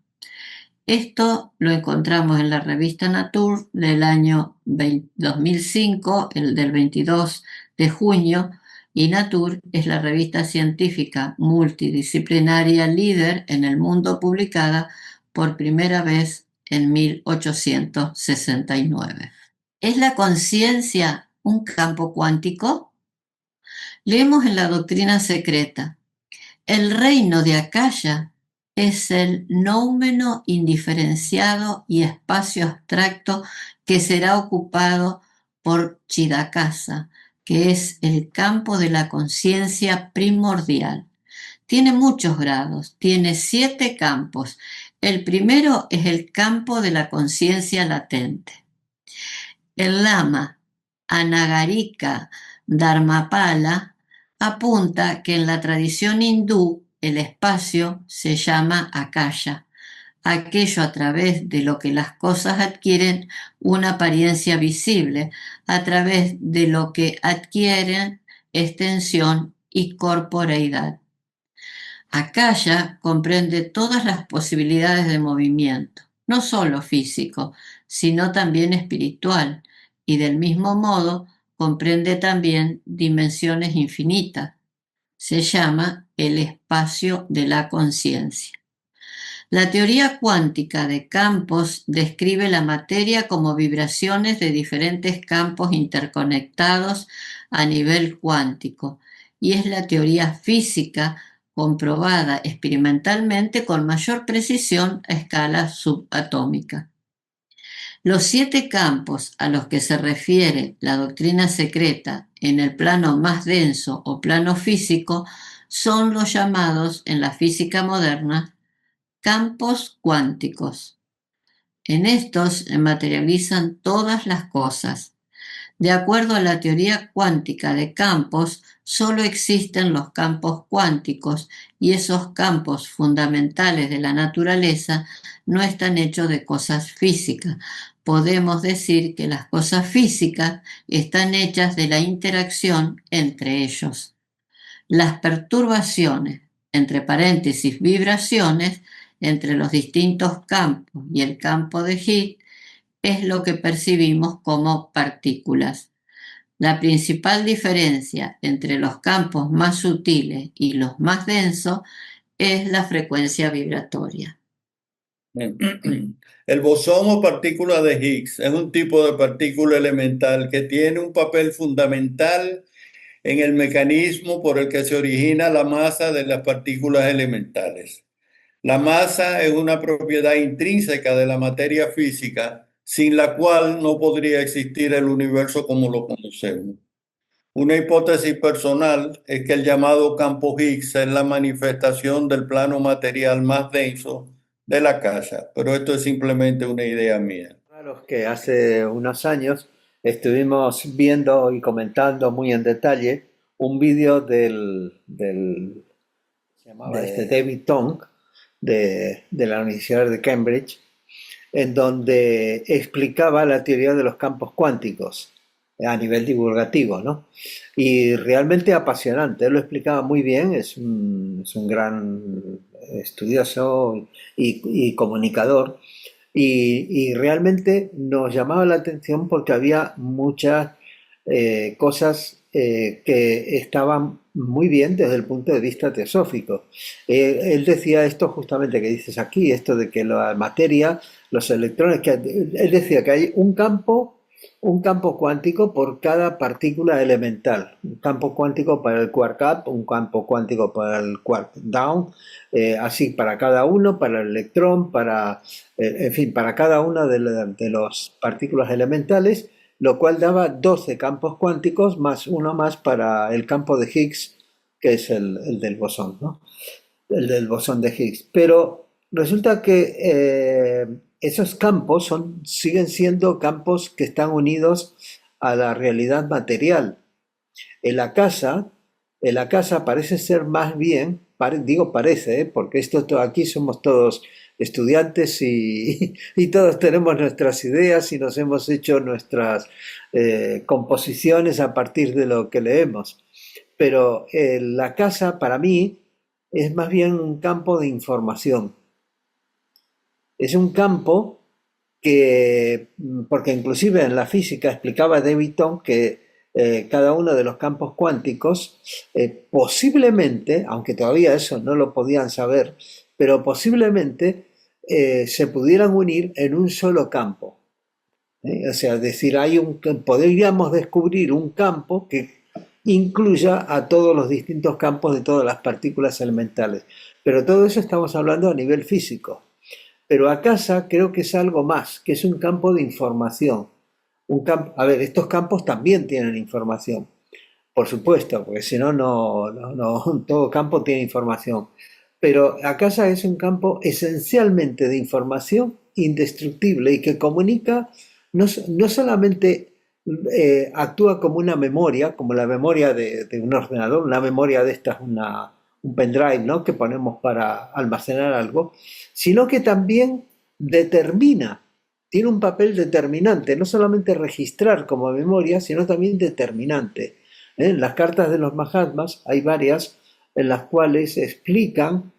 Esto lo encontramos en la revista Nature del año 2005, el del 22 de junio, y Nature es la revista científica multidisciplinaria líder en el mundo, publicada por primera vez en 1869. ¿Es la conciencia un campo cuántico? Leemos en la doctrina secreta: el reino de Akasha es el noumeno indiferenciado y espacio abstracto que será ocupado por Chidakasa, que es el campo de la conciencia primordial. Tiene muchos grados, tiene 7 campos. El primero es el campo de la conciencia latente. El lama Anagarika Dharmapala apunta que en la tradición hindú el espacio se llama Akasha, aquello a través de lo que las cosas adquieren una apariencia visible, a través de lo que adquieren extensión y corporeidad. Akasha comprende todas las posibilidades de movimiento, no solo físico, sino también espiritual, y del mismo modo comprende también dimensiones infinitas. Se llama el espacio de la conciencia. La teoría cuántica de campos describe la materia como vibraciones de diferentes campos interconectados a nivel cuántico, y es la teoría física comprobada experimentalmente con mayor precisión a escala subatómica. Los 7 campos a los que se refiere la doctrina secreta en el plano más denso o plano físico son los llamados en la física moderna campos cuánticos. En estos se materializan todas las cosas. De acuerdo a la teoría cuántica de campos, solo existen los campos cuánticos, y esos campos fundamentales de la naturaleza no están hechos de cosas físicas. Podemos decir que las cosas físicas están hechas de la interacción entre ellos. Las perturbaciones, entre paréntesis vibraciones, entre los distintos campos y el campo de Higgs es lo que percibimos como partículas. La principal diferencia entre los campos más sutiles y los más densos es la frecuencia vibratoria. El bosón o partícula de Higgs es un tipo de partícula elemental que tiene un papel fundamental en el mecanismo por el que se origina la masa de las partículas elementales. La masa es una propiedad intrínseca de la materia física, sin la cual no podría existir el universo como lo conocemos. Una hipótesis personal es que el llamado campo Higgs es la manifestación del plano material más denso de la casa, pero esto es simplemente una idea mía. Claro que hace unos años estuvimos viendo y comentando muy en detalle un vídeo se llamaba David Tong, de la Universidad de Cambridge, en donde explicaba la teoría de los campos cuánticos a nivel divulgativo, ¿no? Y realmente apasionante, él lo explicaba muy bien, es un gran estudioso y comunicador, y realmente nos llamaba la atención porque había muchas cosas que estaban muy bien desde el punto de vista teosófico. Él decía esto justamente que dices aquí, esto de que la materia, los electrones, él decía que hay un campo cuántico por cada partícula elemental, un campo cuántico para el quark up, un campo cuántico para el quark down, así para cada uno, para el electrón, en fin, para cada una de las partículas elementales, lo cual daba 12 campos cuánticos más uno más para el campo de Higgs, que es el del bosón, ¿no? El del bosón de Higgs. Pero resulta que esos campos siguen siendo campos que están unidos a la realidad material. En la casa, parece ser más bien, digo parece, porque aquí somos todos estudiantes y todos tenemos nuestras ideas y nos hemos hecho nuestras composiciones a partir de lo que leemos. Pero la casa para mí es más bien un campo de información. Es un campo porque inclusive en la física explicaba David Tong que cada uno de los campos cuánticos posiblemente, aunque todavía eso no lo podían saber, pero posiblemente se pudieran unir en un solo campo. O sea, es decir, podríamos descubrir un campo que incluya a todos los distintos campos de todas las partículas elementales. Pero todo eso estamos hablando a nivel físico. Pero a casa creo que es algo más, que es un campo de información. A ver, estos campos también tienen información, por supuesto, porque si no, todo campo tiene información. Pero a casa es un campo esencialmente de información indestructible y que comunica, no solamente actúa como una memoria, como la memoria de un ordenador, una memoria de estas, un pendrive, ¿no?, que ponemos para almacenar algo, sino que también determina, tiene un papel determinante, no solamente registrar como memoria, sino también determinante. En las cartas de los Mahatmas hay varias en las cuales explican,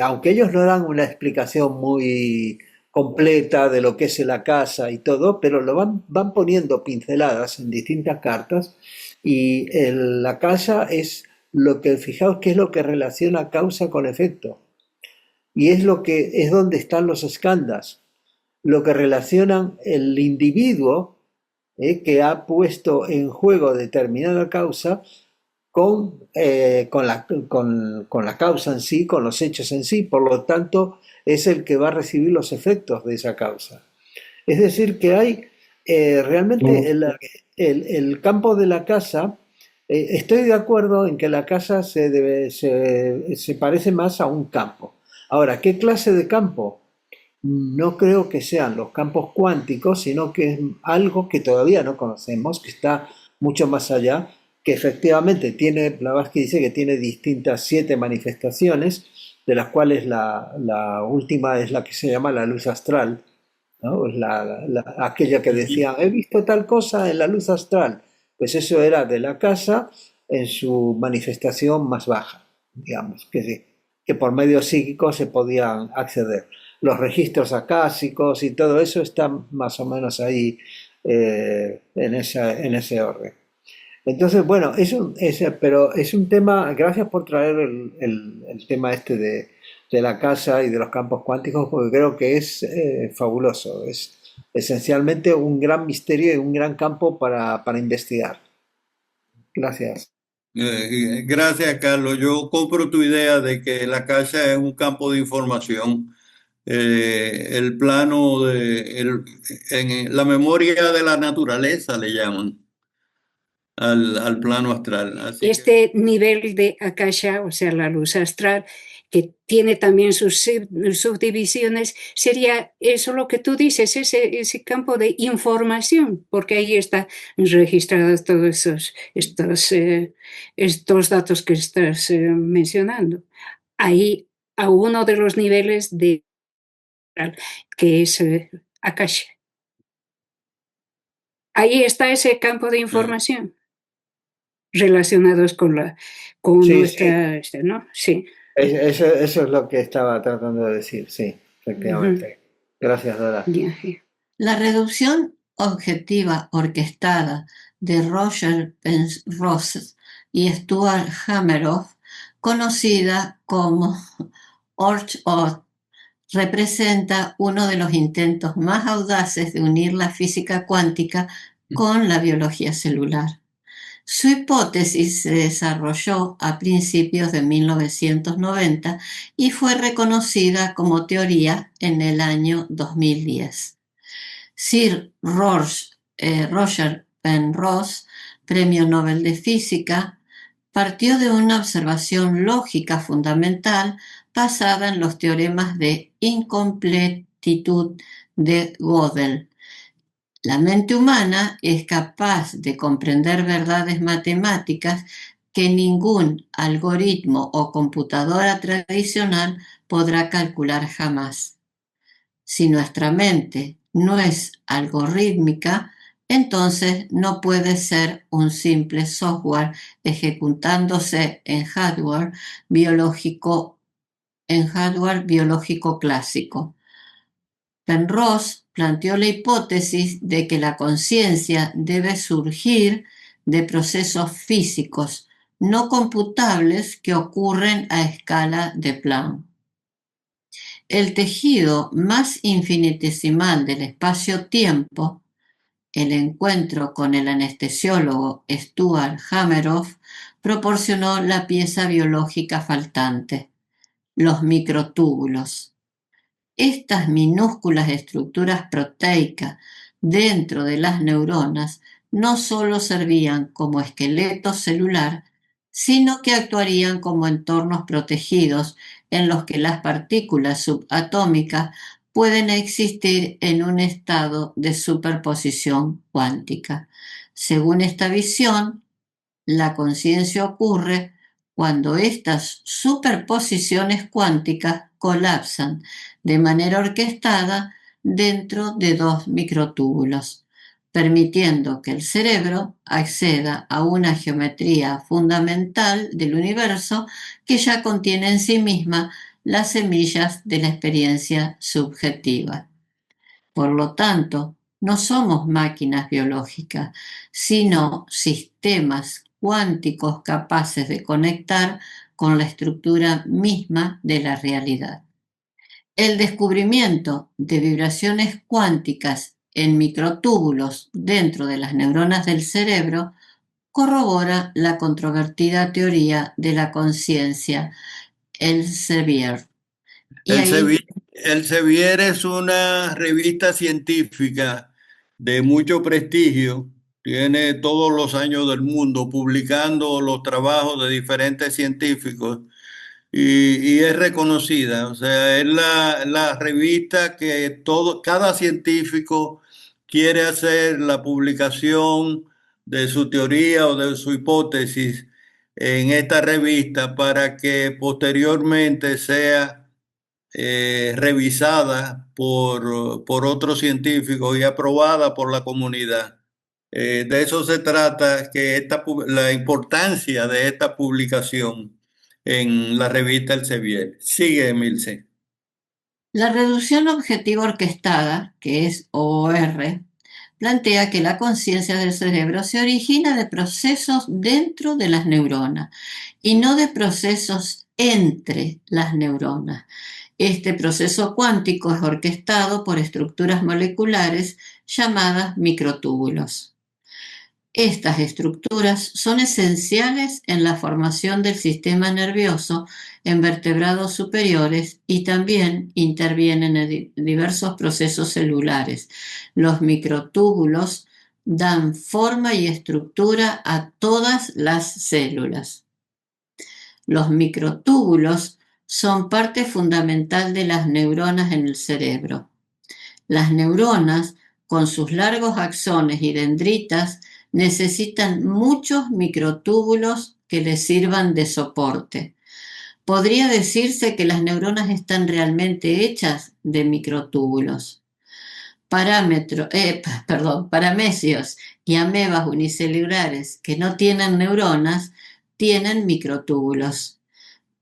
aunque ellos no dan una explicación muy completa de lo que es la casa y todo, pero lo van poniendo pinceladas en distintas cartas, y la casa es fijaos que es lo que relaciona causa con efecto, y es donde están los skandhas, lo que relacionan el individuo que ha puesto en juego determinada causa con la causa en sí, con los hechos en sí, por lo tanto es el que va a recibir los efectos de esa causa. Es decir, que hay realmente el campo de la casa. Estoy de acuerdo en que la casa se parece más a un campo. Ahora, ¿qué clase de campo? No creo que sean los campos cuánticos, sino que es algo que todavía no conocemos, que está mucho más allá, que efectivamente Blavatsky dice que tiene distintas 7 manifestaciones, de las cuales la última es la que se llama la luz astral, ¿no? Es aquella que decían, he visto tal cosa en la luz astral. Pues eso era de la casa en su manifestación más baja, digamos, que por medio psíquico se podían acceder. Los registros acásicos y todo eso están más o menos ahí en ese orden. Entonces, bueno, pero es un tema, gracias por traer el tema este de la casa y de los campos cuánticos porque creo que es fabuloso. Es esencialmente un gran misterio y un gran campo para investigar. Gracias. Gracias, Carlos. Yo compro tu idea de que la casa es un campo de información. El plano la memoria de la naturaleza le llaman al plano astral. Así que Este nivel de Akasha, o sea, la luz astral, que tiene también sus subdivisiones, sería eso lo que tú dices, ese campo de información, porque ahí están registrados todos estos datos que estás mencionando. Ahí, a uno de los niveles de que es Akasha. Ahí está ese campo de información relacionados con Sí, nuestra, ¿no? Sí. eso es lo que estaba tratando de decir, sí, efectivamente. Gracias, Dora. La reducción objetiva orquestada de Roger Penrose y Stuart Hameroff, conocida como ORT-ORT, representa uno de los intentos más audaces de unir la física cuántica con la biología celular. Su hipótesis se desarrolló a principios de 1990 y fue reconocida como teoría en el año 2010. Sir Roger Penrose, Premio Nobel de Física, partió de una observación lógica fundamental basada en los teoremas de incompletitud de Gödel. La mente humana es capaz de comprender verdades matemáticas que ningún algoritmo o computadora tradicional podrá calcular jamás. Si nuestra mente no es algorítmica, entonces no puede ser un simple software ejecutándose en hardware biológico clásico. Penrose planteó la hipótesis de que la conciencia debe surgir de procesos físicos no computables que ocurren a escala de Planck. El tejido más infinitesimal del espacio-tiempo, el encuentro con el anestesiólogo Stuart Hameroff, proporcionó la pieza biológica faltante, los microtúbulos. Estas minúsculas estructuras proteicas dentro de las neuronas no solo servían como esqueleto celular, sino que actuarían como entornos protegidos en los que las partículas subatómicas pueden existir en un estado de superposición cuántica. Según esta visión, la conciencia ocurre cuando estas superposiciones cuánticas colapsan de manera orquestada dentro de dos microtúbulos, permitiendo que el cerebro acceda a una geometría fundamental del universo que ya contiene en sí misma las semillas de la experiencia subjetiva. Por lo tanto, no somos máquinas biológicas, sino sistemas cuánticos capaces de conectar con la estructura misma de la realidad. El descubrimiento de vibraciones cuánticas en microtúbulos dentro de las neuronas del cerebro corrobora la controvertida teoría de la conciencia, Elsevier. Elsevier es una revista científica de mucho prestigio. Tiene todos los años del mundo publicando los trabajos de diferentes científicos y es reconocida. O sea, es la revista que cada científico quiere hacer la publicación de su teoría o de su hipótesis en esta revista para que posteriormente sea revisada por otros científicos y aprobada por la comunidad. De eso se trata, que la importancia de esta publicación en la revista Elsevier. Sigue, Emilce. La reducción objetiva orquestada, que es OR, plantea que la conciencia del cerebro se origina de procesos dentro de las neuronas y no de procesos entre las neuronas. Este proceso cuántico es orquestado por estructuras moleculares llamadas microtúbulos. Estas estructuras son esenciales en la formación del sistema nervioso en vertebrados superiores y también intervienen en diversos procesos celulares. Los microtúbulos dan forma y estructura a todas las células. Los microtúbulos son parte fundamental de las neuronas en el cerebro. Las neuronas, con sus largos axones y dendritas, necesitan muchos microtúbulos que les sirvan de soporte. Podría decirse que las neuronas están realmente hechas de microtúbulos. Paramecios y amebas unicelulares que no tienen neuronas tienen microtúbulos.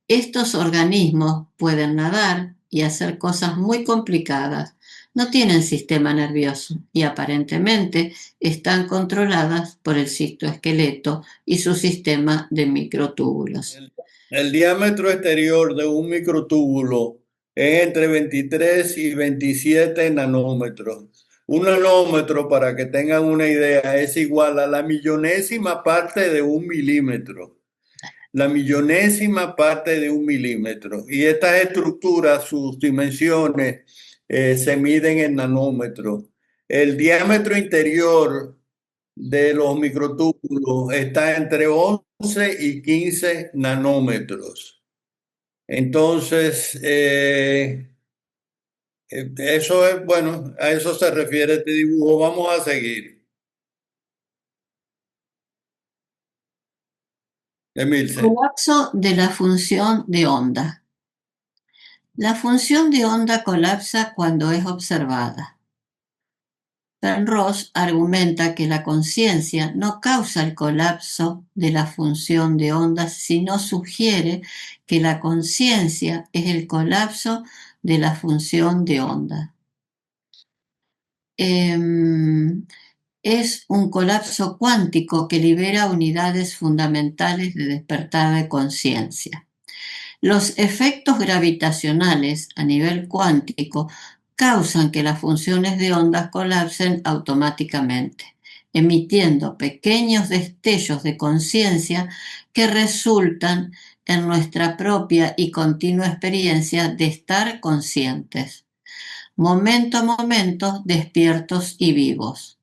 Estos organismos pueden nadar y hacer cosas muy complicadas. No tienen sistema nervioso y aparentemente están controladas por el citoesqueleto y su sistema de microtúbulos. El diámetro exterior de un microtúbulo es entre 23 y 27 nanómetros. Un nanómetro, para que tengan una idea, es igual a la millonésima parte de un milímetro. La millonésima parte de un milímetro. Y estas estructuras, sus dimensiones, se miden en nanómetros. El diámetro interior de los microtúbulos está entre 11 y 15 nanómetros. Entonces, eso es, bueno, a eso se refiere este dibujo. Vamos a seguir. Emilce. Colapso de la función de onda. La función de onda colapsa cuando es observada. Penrose argumenta que la conciencia no causa el colapso de la función de ondas, sino sugiere que la conciencia es el colapso de la función de onda. Es un colapso cuántico que libera unidades fundamentales de despertar de conciencia. Los efectos gravitacionales a nivel cuántico causan que las funciones de ondas colapsen automáticamente, emitiendo pequeños destellos de conciencia que resultan en nuestra propia y continua experiencia de estar conscientes, momento a momento despiertos y vivos.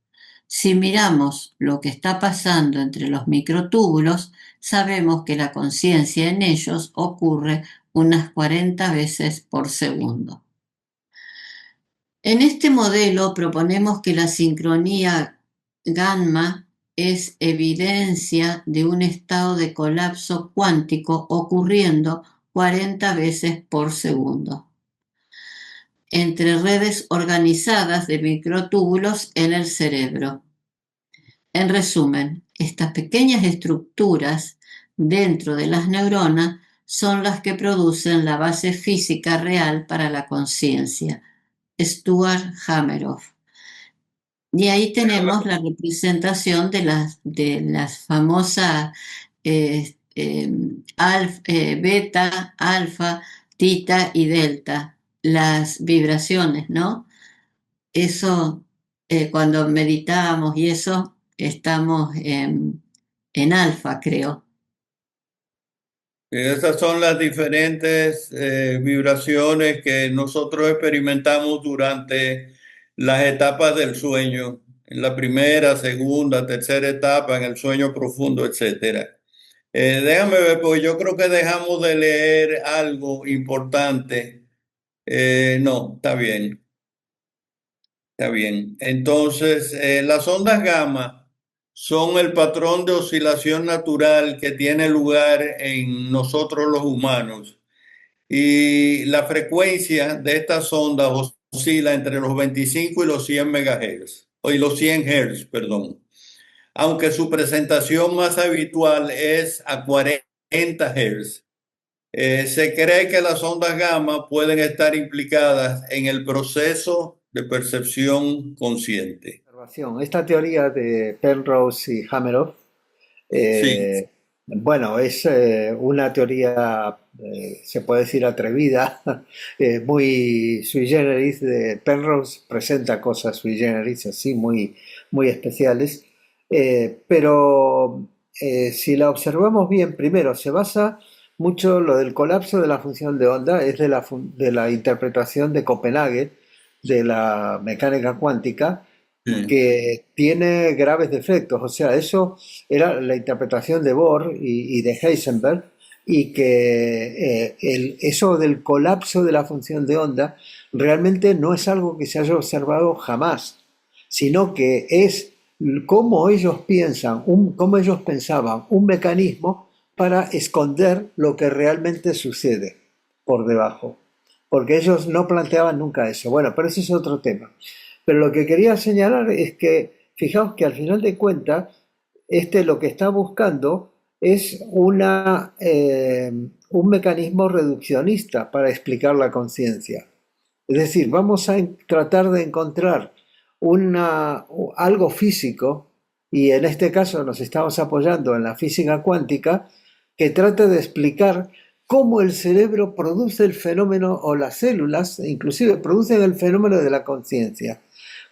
Si miramos lo que está pasando entre los microtúbulos, sabemos que la conciencia en ellos ocurre unas 40 veces por segundo. En este modelo proponemos que la sincronía gamma es evidencia de un estado de colapso cuántico ocurriendo 40 veces por segundo entre redes organizadas de microtúbulos en el cerebro. En resumen, estas pequeñas estructuras dentro de las neuronas son las que producen la base física real para la conciencia. Stuart Hameroff. Y ahí tenemos la representación de las famosas beta, alfa, tita y delta, las vibraciones, ¿no? Eso, cuando meditamos y eso, estamos en alfa, creo. Esas son las diferentes vibraciones que nosotros experimentamos durante las etapas del sueño, en la primera, segunda, tercera etapa, en el sueño profundo, etc. Déjame ver, porque yo creo que dejamos de leer algo importante. No, está bien. Está bien. Entonces, las ondas gamma son el patrón de oscilación natural que tiene lugar en nosotros los humanos. Y la frecuencia de estas ondas oscila entre los 25 y los 100 megahertz, y los 100 hertz, perdón. Aunque su presentación más habitual es a 40 hertz. Se cree que las ondas gamma pueden estar implicadas en el proceso de percepción consciente. Esta teoría de Penrose y Hameroff Sí. Bueno, es una teoría, se puede decir atrevida, muy sui generis. Penrose presenta cosas sui generis, así muy, muy especiales, pero si la observamos bien, primero se basa mucho lo del colapso de la función de onda, es de la interpretación de Copenhague de la mecánica cuántica, Sí. que tiene graves defectos. O sea, eso era la interpretación de Bohr y de Heisenberg, y que eso del colapso de la función de onda realmente no es algo que se haya observado jamás, sino que es cómo ellos piensan, cómo ellos pensaban un mecanismo para esconder lo que realmente sucede por debajo, porque ellos no planteaban nunca eso. Bueno, pero ese es otro tema. Pero lo que quería señalar es que, fijaos que al final de cuentas, lo que está buscando es un mecanismo reduccionista para explicar la conciencia. Es decir, vamos a tratar de encontrar algo físico, y en este caso nos estamos apoyando en la física cuántica, que trate de explicar cómo el cerebro produce el fenómeno, o las células inclusive producen el fenómeno de la conciencia.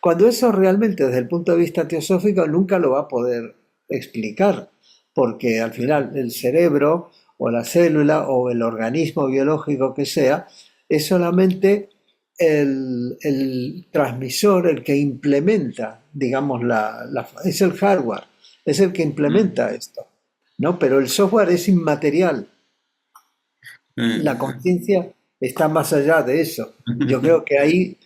Cuando eso realmente desde el punto de vista teosófico nunca lo va a poder explicar, porque al final el cerebro o la célula o el organismo biológico que sea es solamente el transmisor, el que implementa, digamos, es el hardware, es el que implementa esto, ¿no? Pero el software es inmaterial, la conciencia está más allá de eso. Yo creo que ahí,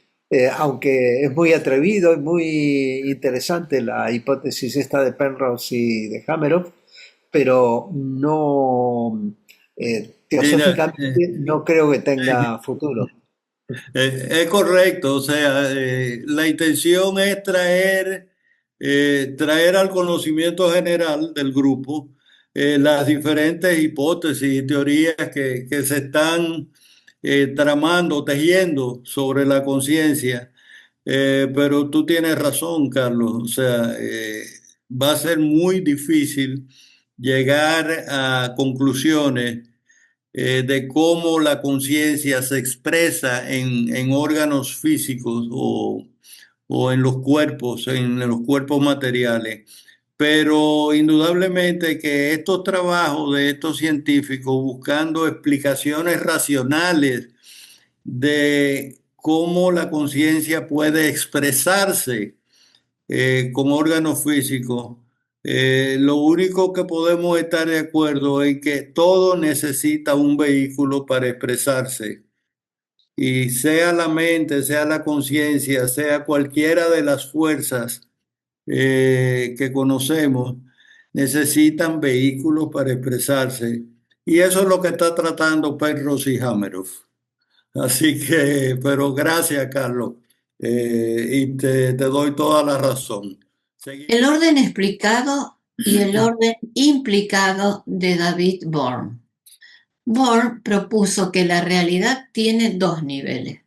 aunque es muy atrevido y muy interesante la hipótesis esta de Penrose y de Hameroff, pero no, Mira, teosóficamente no creo que tenga futuro. es correcto, o sea, la intención es traer al conocimiento general del grupo las diferentes hipótesis y teorías que se están tramando, tejiendo sobre la conciencia. Pero tú tienes razón, Carlos, o sea, va a ser muy difícil llegar a conclusiones de cómo la conciencia se expresa en órganos físicos o en los cuerpos materiales. Pero indudablemente que estos trabajos de estos científicos buscando explicaciones racionales de cómo la conciencia puede expresarse como órgano físico, lo único que podemos estar de acuerdo es que todo necesita un vehículo para expresarse. Y sea la mente, sea la conciencia, sea cualquiera de las fuerzas que conocemos, necesitan vehículos para expresarse. Y eso es lo que está tratando Penrose y Hameroff. Así que, pero gracias, Carlos. Y te doy toda la razón. El Seguimos. orden explicado y el orden implicado de David Bohm. Bohm propuso que la realidad tiene dos niveles: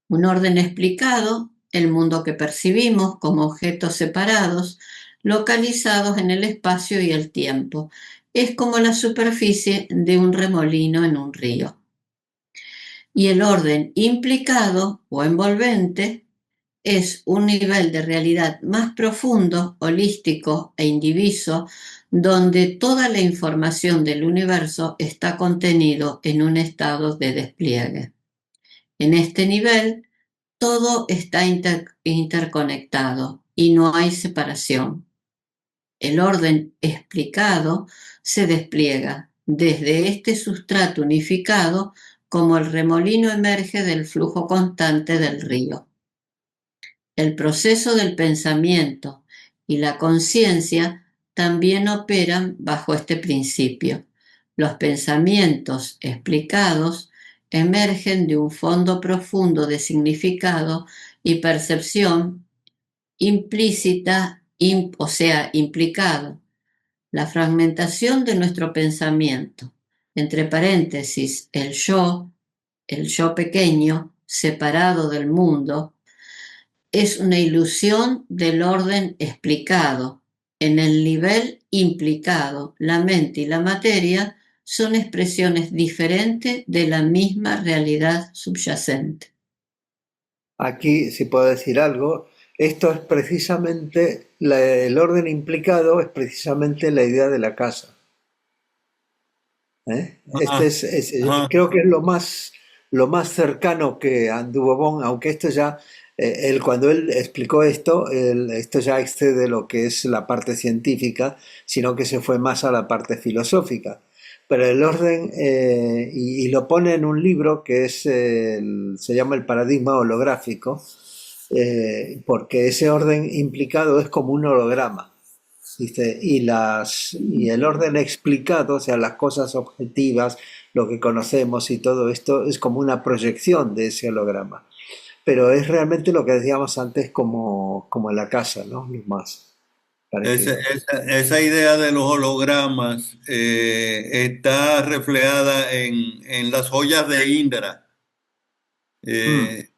un orden explicado, el mundo que percibimos como objetos separados, localizados en el espacio y el tiempo. Es como la superficie de un remolino en un río. Y el orden implicado o envolvente es un nivel de realidad más profundo, holístico e indiviso, donde toda la información del universo está contenido en un estado de despliegue. En este nivel, todo está interconectado y no hay separación. El orden explicado se despliega desde este sustrato unificado como el remolino emerge del flujo constante del río. El proceso del pensamiento y la conciencia también operan bajo este principio. Los pensamientos explicados emergen de un fondo profundo de significado y percepción implícita, o sea, implicado. La fragmentación de nuestro pensamiento, entre paréntesis, el yo pequeño, separado del mundo, es una ilusión del orden explicado, en el nivel implicado, la mente y la materia son expresiones diferentes de la misma realidad subyacente. Aquí, si puedo decir algo, esto es precisamente, el orden implicado es precisamente la idea de la casa. ¿Eh? Ah, ah, Creo que es lo más cercano que anduvo Bon, aunque esto ya, cuando él explicó esto, esto ya excede lo que es la parte científica, sino que se fue más a la parte filosófica. Pero el orden, y lo pone en un libro que se llama El paradigma holográfico, porque ese orden implicado es como un holograma. Dice, y el orden explicado, o sea, las cosas objetivas, lo que conocemos y todo esto, es como una proyección de ese holograma. Pero es realmente lo que decíamos antes como en la casa, ¿no? Lo más parecido. esa idea de los hologramas está reflejada en las joyas de Indra, Mm. eh,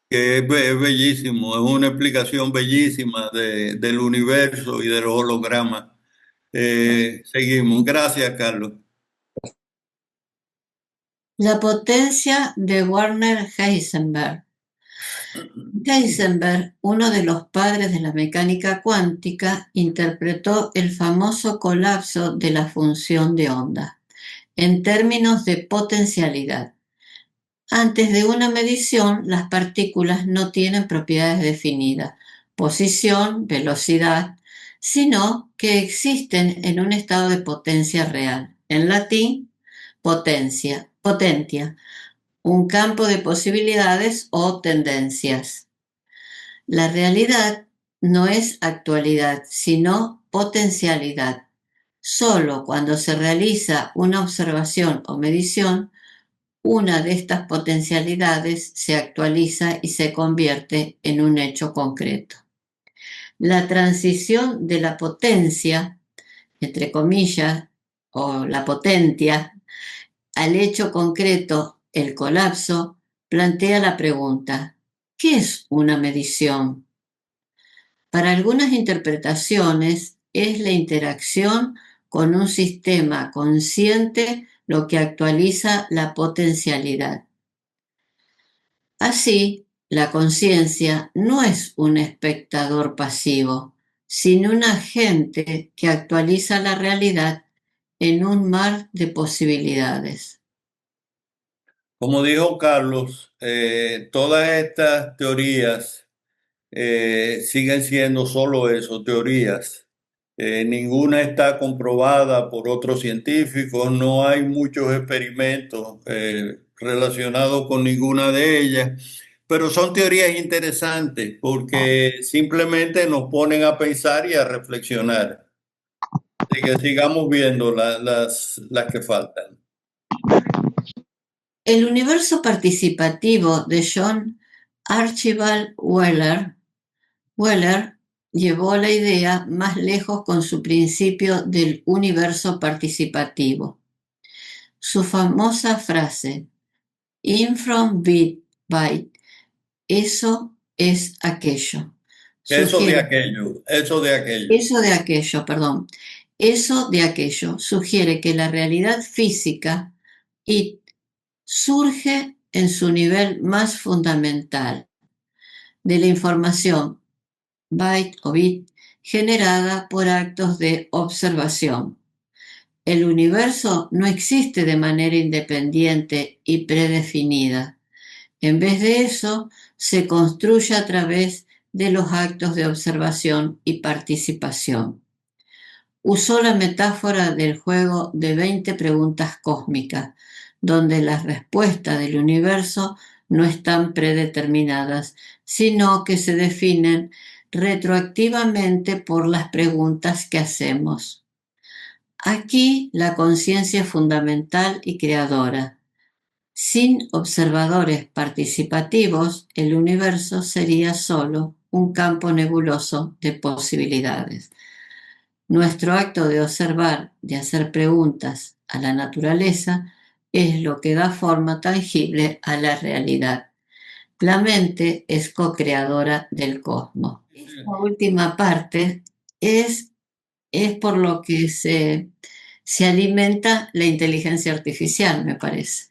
que es bellísimo, es una explicación bellísima del universo y de los hologramas. Seguimos. Gracias, Carlos. La potencia de Werner Heisenberg. Heisenberg, uno de los padres de la mecánica cuántica, interpretó el famoso colapso de la función de onda en términos de potencialidad. Antes de una medición, las partículas no tienen propiedades definidas, posición, velocidad, sino que existen en un estado de potencia real. En latín, potentia, un campo de posibilidades o tendencias. La realidad no es actualidad, sino potencialidad. Solo cuando se realiza una observación o medición, una de estas potencialidades se actualiza y se convierte en un hecho concreto. La transición de la potencia, entre comillas, o la potentia, al hecho concreto, el colapso, plantea la pregunta: ¿qué es una medición? Para algunas interpretaciones, es la interacción con un sistema consciente lo que actualiza la potencialidad. Así, la conciencia no es un espectador pasivo, sino un agente que actualiza la realidad en un mar de posibilidades. Como dijo Carlos, todas estas teorías siguen siendo solo eso, teorías. Ninguna está comprobada por otros científicos, no hay muchos experimentos relacionados con ninguna de ellas, pero son teorías interesantes porque simplemente nos ponen a pensar y a reflexionar. Así que sigamos viendo las que faltan. El universo participativo de John Archibald Wheeler llevó la idea más lejos con su principio del universo participativo. Su famosa frase, "In from bit byte", eso es aquello. Eso de Sugiere, aquello, eso de aquello. eso de aquello, perdón. Eso de aquello sugiere que la realidad física y surge en su nivel más fundamental, de la información byte o bit generada por actos de observación. El universo no existe de manera independiente y predefinida. En vez de eso, se construye a través de los actos de observación y participación. Usó la metáfora del juego de 20 preguntas cósmicas, donde las respuestas del universo no están predeterminadas, sino que se definen retroactivamente por las preguntas que hacemos. Aquí la conciencia es fundamental y creadora. Sin observadores participativos, el universo sería solo un campo nebuloso de posibilidades. Nuestro acto de observar, de hacer preguntas a la naturaleza, es lo que da forma tangible a la realidad. La mente es co-creadora del cosmos. Esta última parte es, es por lo que se alimenta la inteligencia artificial, me parece.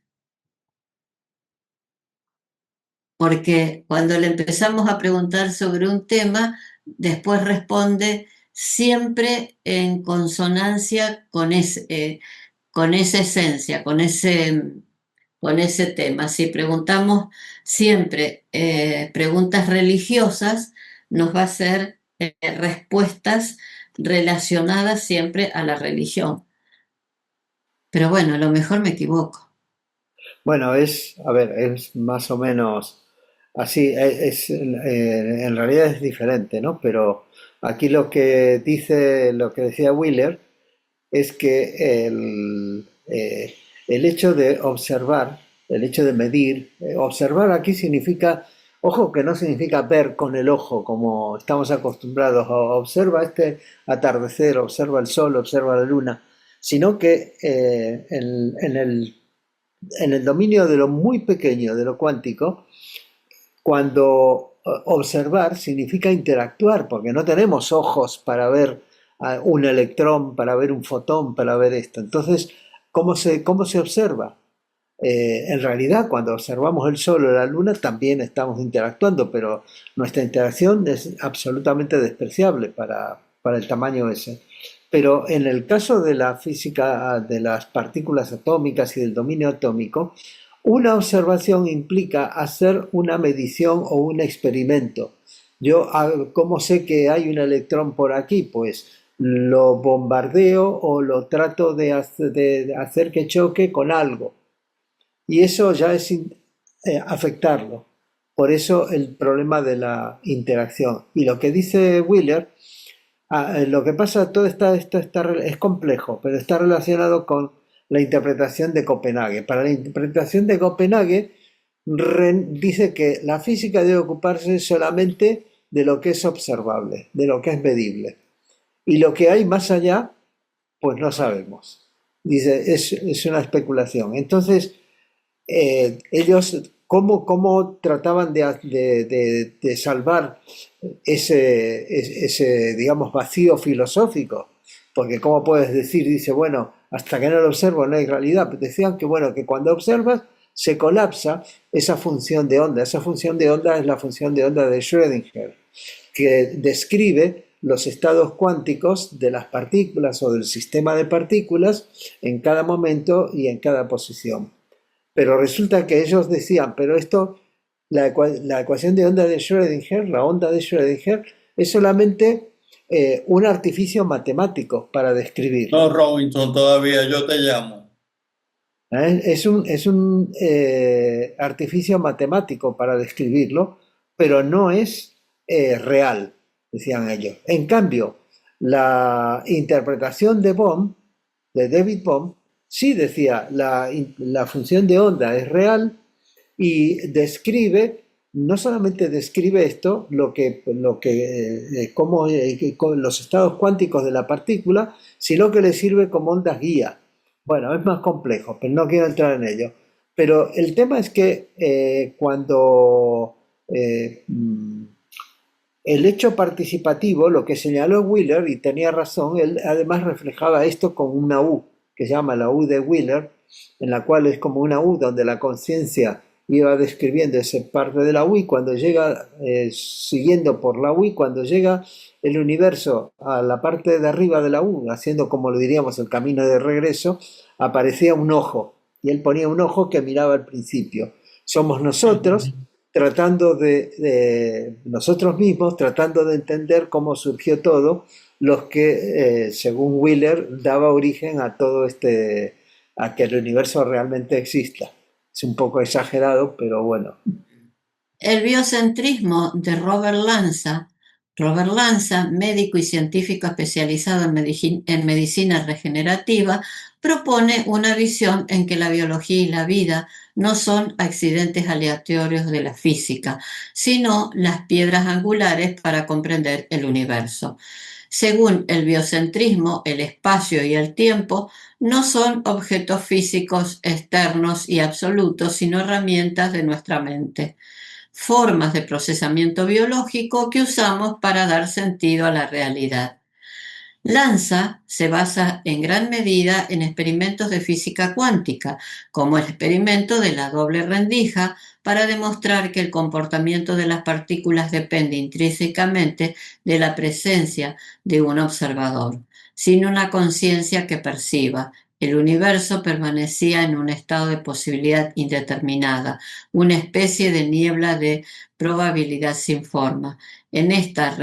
Porque cuando le empezamos a preguntar sobre un tema, después responde siempre en consonancia con esa esencia, con ese tema. Si preguntamos siempre preguntas religiosas, nos va a hacer respuestas relacionadas siempre a la religión. Pero bueno, a lo mejor me equivoco. Bueno, a ver, es más o menos así, en realidad es diferente, ¿no? Pero aquí lo que decía Wheeler, es que el hecho de observar, el hecho de medir, observar aquí significa, ojo que no significa ver con el ojo como estamos acostumbrados, observa este atardecer, observa el sol, observa la luna, sino que en el dominio de lo muy pequeño, de lo cuántico, cuando observar significa interactuar, porque no tenemos ojos para ver un electrón, para ver un fotón, para ver esto. Entonces, cómo se observa? En realidad, cuando observamos el Sol o la Luna, también estamos interactuando, pero nuestra interacción es absolutamente despreciable para el tamaño ese. Pero en el caso de la física de las partículas atómicas y del dominio atómico, una observación implica hacer una medición o un experimento. ¿Cómo sé que hay un electrón por aquí? Pues lo bombardeo o lo trato de hacer que choque con algo. Y eso ya es afectarlo. Por eso el problema de la interacción. Y lo que dice Wheeler, lo que pasa, esto es complejo, pero está relacionado con la interpretación de Copenhague. Para la interpretación de Copenhague, dice que la física debe ocuparse solamente de lo que es observable, de lo que es medible. Y lo que hay más allá, pues no sabemos. Dice, es una especulación. Entonces, ellos, ¿cómo trataban de salvar ese, digamos, vacío filosófico? Porque ¿cómo puedes decir? Dice, bueno, hasta que no lo observo no hay realidad. Pero decían que, bueno, que cuando observas se colapsa esa función de onda. Esa función de onda es la función de onda de Schrödinger, que describe los estados cuánticos de las partículas o del sistema de partículas en cada momento y en cada posición. Pero resulta que ellos decían, pero esto, la ecuación de onda de Schrödinger, la onda de Schrödinger, es solamente un artificio matemático para describirlo. No, Robinson, todavía yo te llamo. Es un artificio matemático para describirlo, pero no es real, decían ellos. En cambio, la interpretación de Bohm, de David Bohm, sí decía, la función de onda es real y describe, no solamente describe esto, cómo con los estados cuánticos de la partícula, sino que le sirve como ondas guía. Bueno, es más complejo, pero no quiero entrar en ello. Pero el tema es que cuando el hecho participativo, lo que señaló Wheeler, y tenía razón, él además reflejaba esto con una U, que se llama la U de Wheeler, en la cual es como una U donde la conciencia iba describiendo esa parte de la U, y cuando llega, siguiendo por la U, y cuando llega el universo a la parte de arriba de la U, haciendo como lo diríamos el camino de regreso, aparecía un ojo, y él ponía un ojo que miraba al principio. Somos nosotros tratando nosotros mismos, tratando de entender cómo surgió todo, los que, según Wheeler, daba origen a todo a que el universo realmente exista. Es un poco exagerado, pero bueno. El biocentrismo de Robert Lanza, médico y científico especializado en medicina regenerativa, propone una visión en que la biología y la vida no son accidentes aleatorios de la física, sino las piedras angulares para comprender el universo. Según el biocentrismo, el espacio y el tiempo no son objetos físicos externos y absolutos, sino herramientas de nuestra mente, formas de procesamiento biológico que usamos para dar sentido a la realidad. Lanza se basa en gran medida en experimentos de física cuántica, como el experimento de la doble rendija, para demostrar que el comportamiento de las partículas depende intrínsecamente de la presencia de un observador. Sin una conciencia que perciba, el universo permanecía en un estado de posibilidad indeterminada, una especie de niebla de probabilidad sin forma. En esta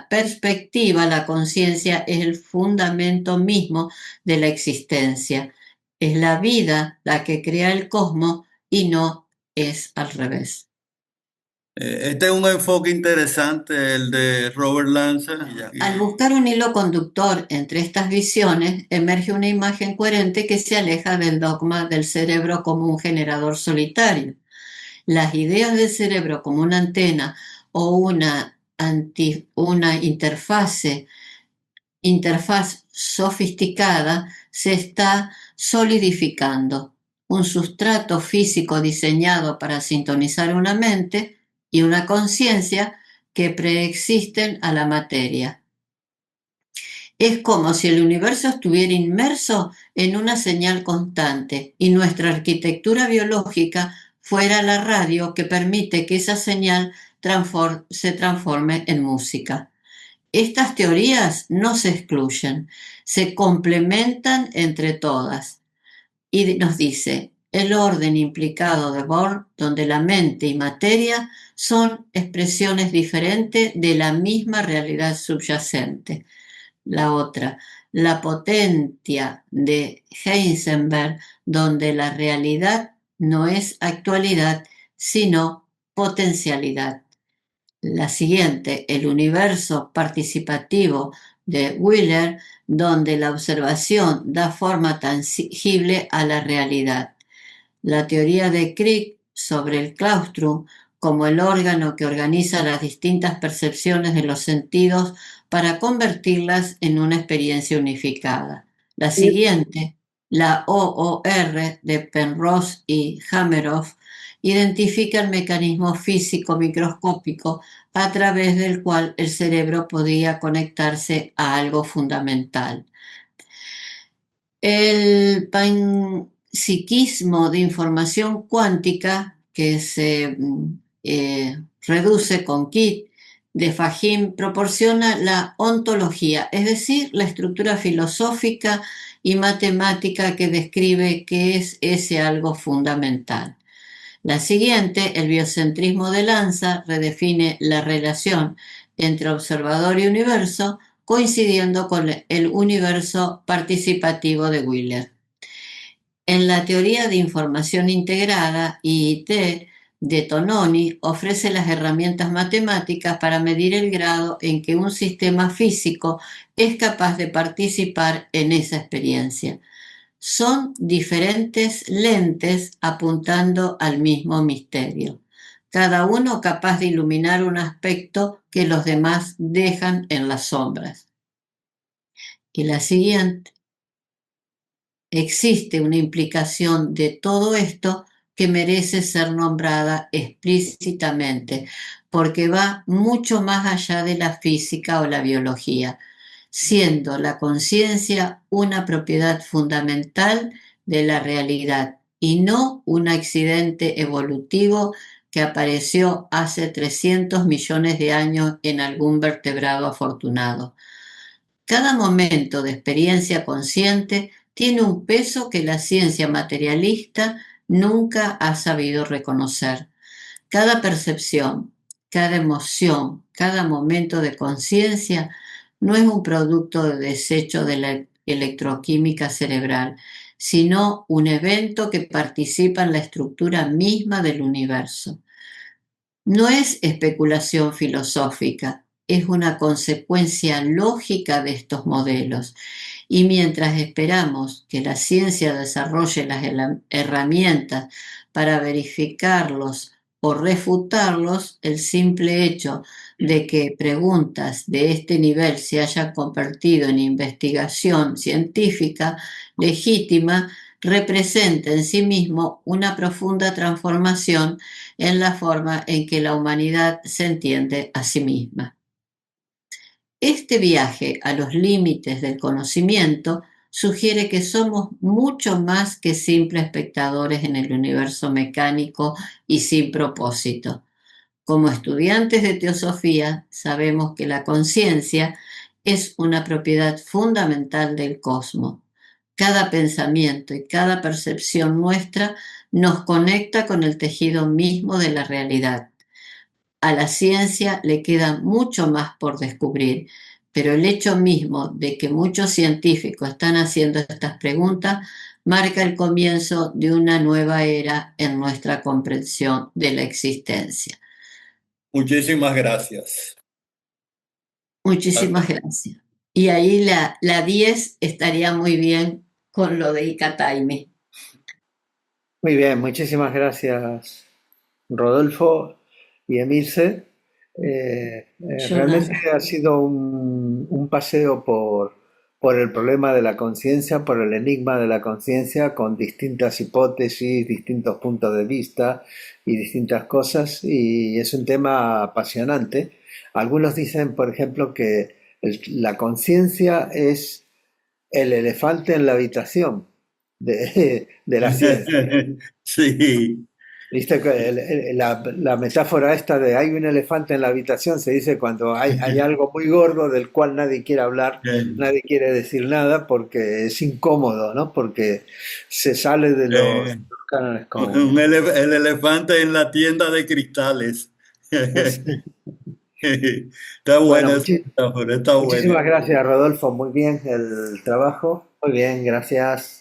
perspectiva, la conciencia es el fundamento mismo de la existencia. Es la vida la que crea el cosmos y no es al revés. Este es un enfoque interesante, el de Robert Lanza. Al buscar un hilo conductor entre estas visiones, emerge una imagen coherente que se aleja del dogma del cerebro como un generador solitario. Las ideas del cerebro como una antena o una interfaz sofisticada se está solidificando, un sustrato físico diseñado para sintonizar una mente y una conciencia que preexisten a la materia. Es como si el universo estuviera inmerso en una señal constante y nuestra arquitectura biológica fuera la radio que permite que esa señal se transforme en música. Estas teorías no se excluyen, se complementan entre todas. Y nos dice, el orden implicado de Bohr, donde la mente y materia son expresiones diferentes de la misma realidad subyacente. La otra, la potencia de Heisenberg, donde la realidad no es actualidad, sino potencialidad. La siguiente, el universo participativo de Wheeler, donde la observación da forma tangible a la realidad. La teoría de Crick sobre el claustrum como el órgano que organiza las distintas percepciones de los sentidos para convertirlas en una experiencia unificada. La siguiente, la OOR de Penrose y Hameroff, identifica el mecanismo físico microscópico a través del cual el cerebro podía conectarse a algo fundamental. El panpsiquismo de información cuántica, que se reduce con Kit de Fahim, proporciona la ontología, es decir, la estructura filosófica y matemática que describe qué es ese algo fundamental. La siguiente, el biocentrismo de Lanza, redefine la relación entre observador y universo, coincidiendo con el universo participativo de Wheeler. En la teoría de información integrada, IIT, de Tononi, ofrece las herramientas matemáticas para medir el grado en que un sistema físico es capaz de participar en esa experiencia. Son diferentes lentes apuntando al mismo misterio, cada uno capaz de iluminar un aspecto que los demás dejan en las sombras. Y la siguiente, existe una implicación de todo esto que merece ser nombrada explícitamente, porque va mucho más allá de la física o la biología, siendo la conciencia una propiedad fundamental de la realidad y no un accidente evolutivo que apareció hace 300 millones de años en algún vertebrado afortunado. Cada momento de experiencia consciente tiene un peso que la ciencia materialista nunca ha sabido reconocer. Cada percepción, cada emoción, cada momento de conciencia no es un producto de desecho de la electroquímica cerebral, sino un evento que participa en la estructura misma del universo. No es especulación filosófica, es una consecuencia lógica de estos modelos. Y mientras esperamos que la ciencia desarrolle las herramientas para verificarlos o refutarlos, el simple hecho de que preguntas de este nivel se hayan convertido en investigación científica legítima representa en sí mismo una profunda transformación en la forma en que la humanidad se entiende a sí misma. Este viaje a los límites del conocimiento sugiere que somos mucho más que simples espectadores en el universo mecánico y sin propósito. Como estudiantes de teosofía, sabemos que la conciencia es una propiedad fundamental del cosmos. Cada pensamiento y cada percepción nuestra nos conecta con el tejido mismo de la realidad. A la ciencia le queda mucho más por descubrir, pero el hecho mismo de que muchos científicos están haciendo estas preguntas marca el comienzo de una nueva era en nuestra comprensión de la existencia. Muchísimas gracias. Muchísimas gracias. Y ahí la 10 estaría muy bien con lo de Ikataimi. Muy bien, muchísimas gracias, Rodolfo y Emilce. Realmente ha sido un paseo por el problema de la conciencia, por el enigma de la conciencia, con distintas hipótesis, distintos puntos de vista y distintas cosas, y es un tema apasionante. Algunos dicen, por ejemplo, que la conciencia es el elefante en la habitación de la ciencia. Sí. Viste que la metáfora esta de hay un elefante en la habitación se dice cuando hay algo muy gordo del cual nadie quiere hablar, nadie quiere decir nada porque es incómodo, ¿no? Porque se sale de los cánones comunes. El elefante en la tienda de cristales. Está Bueno, buena esa metáfora, está buena. muchísimas gracias, Rodolfo. Muy bien el trabajo. Muy bien, gracias.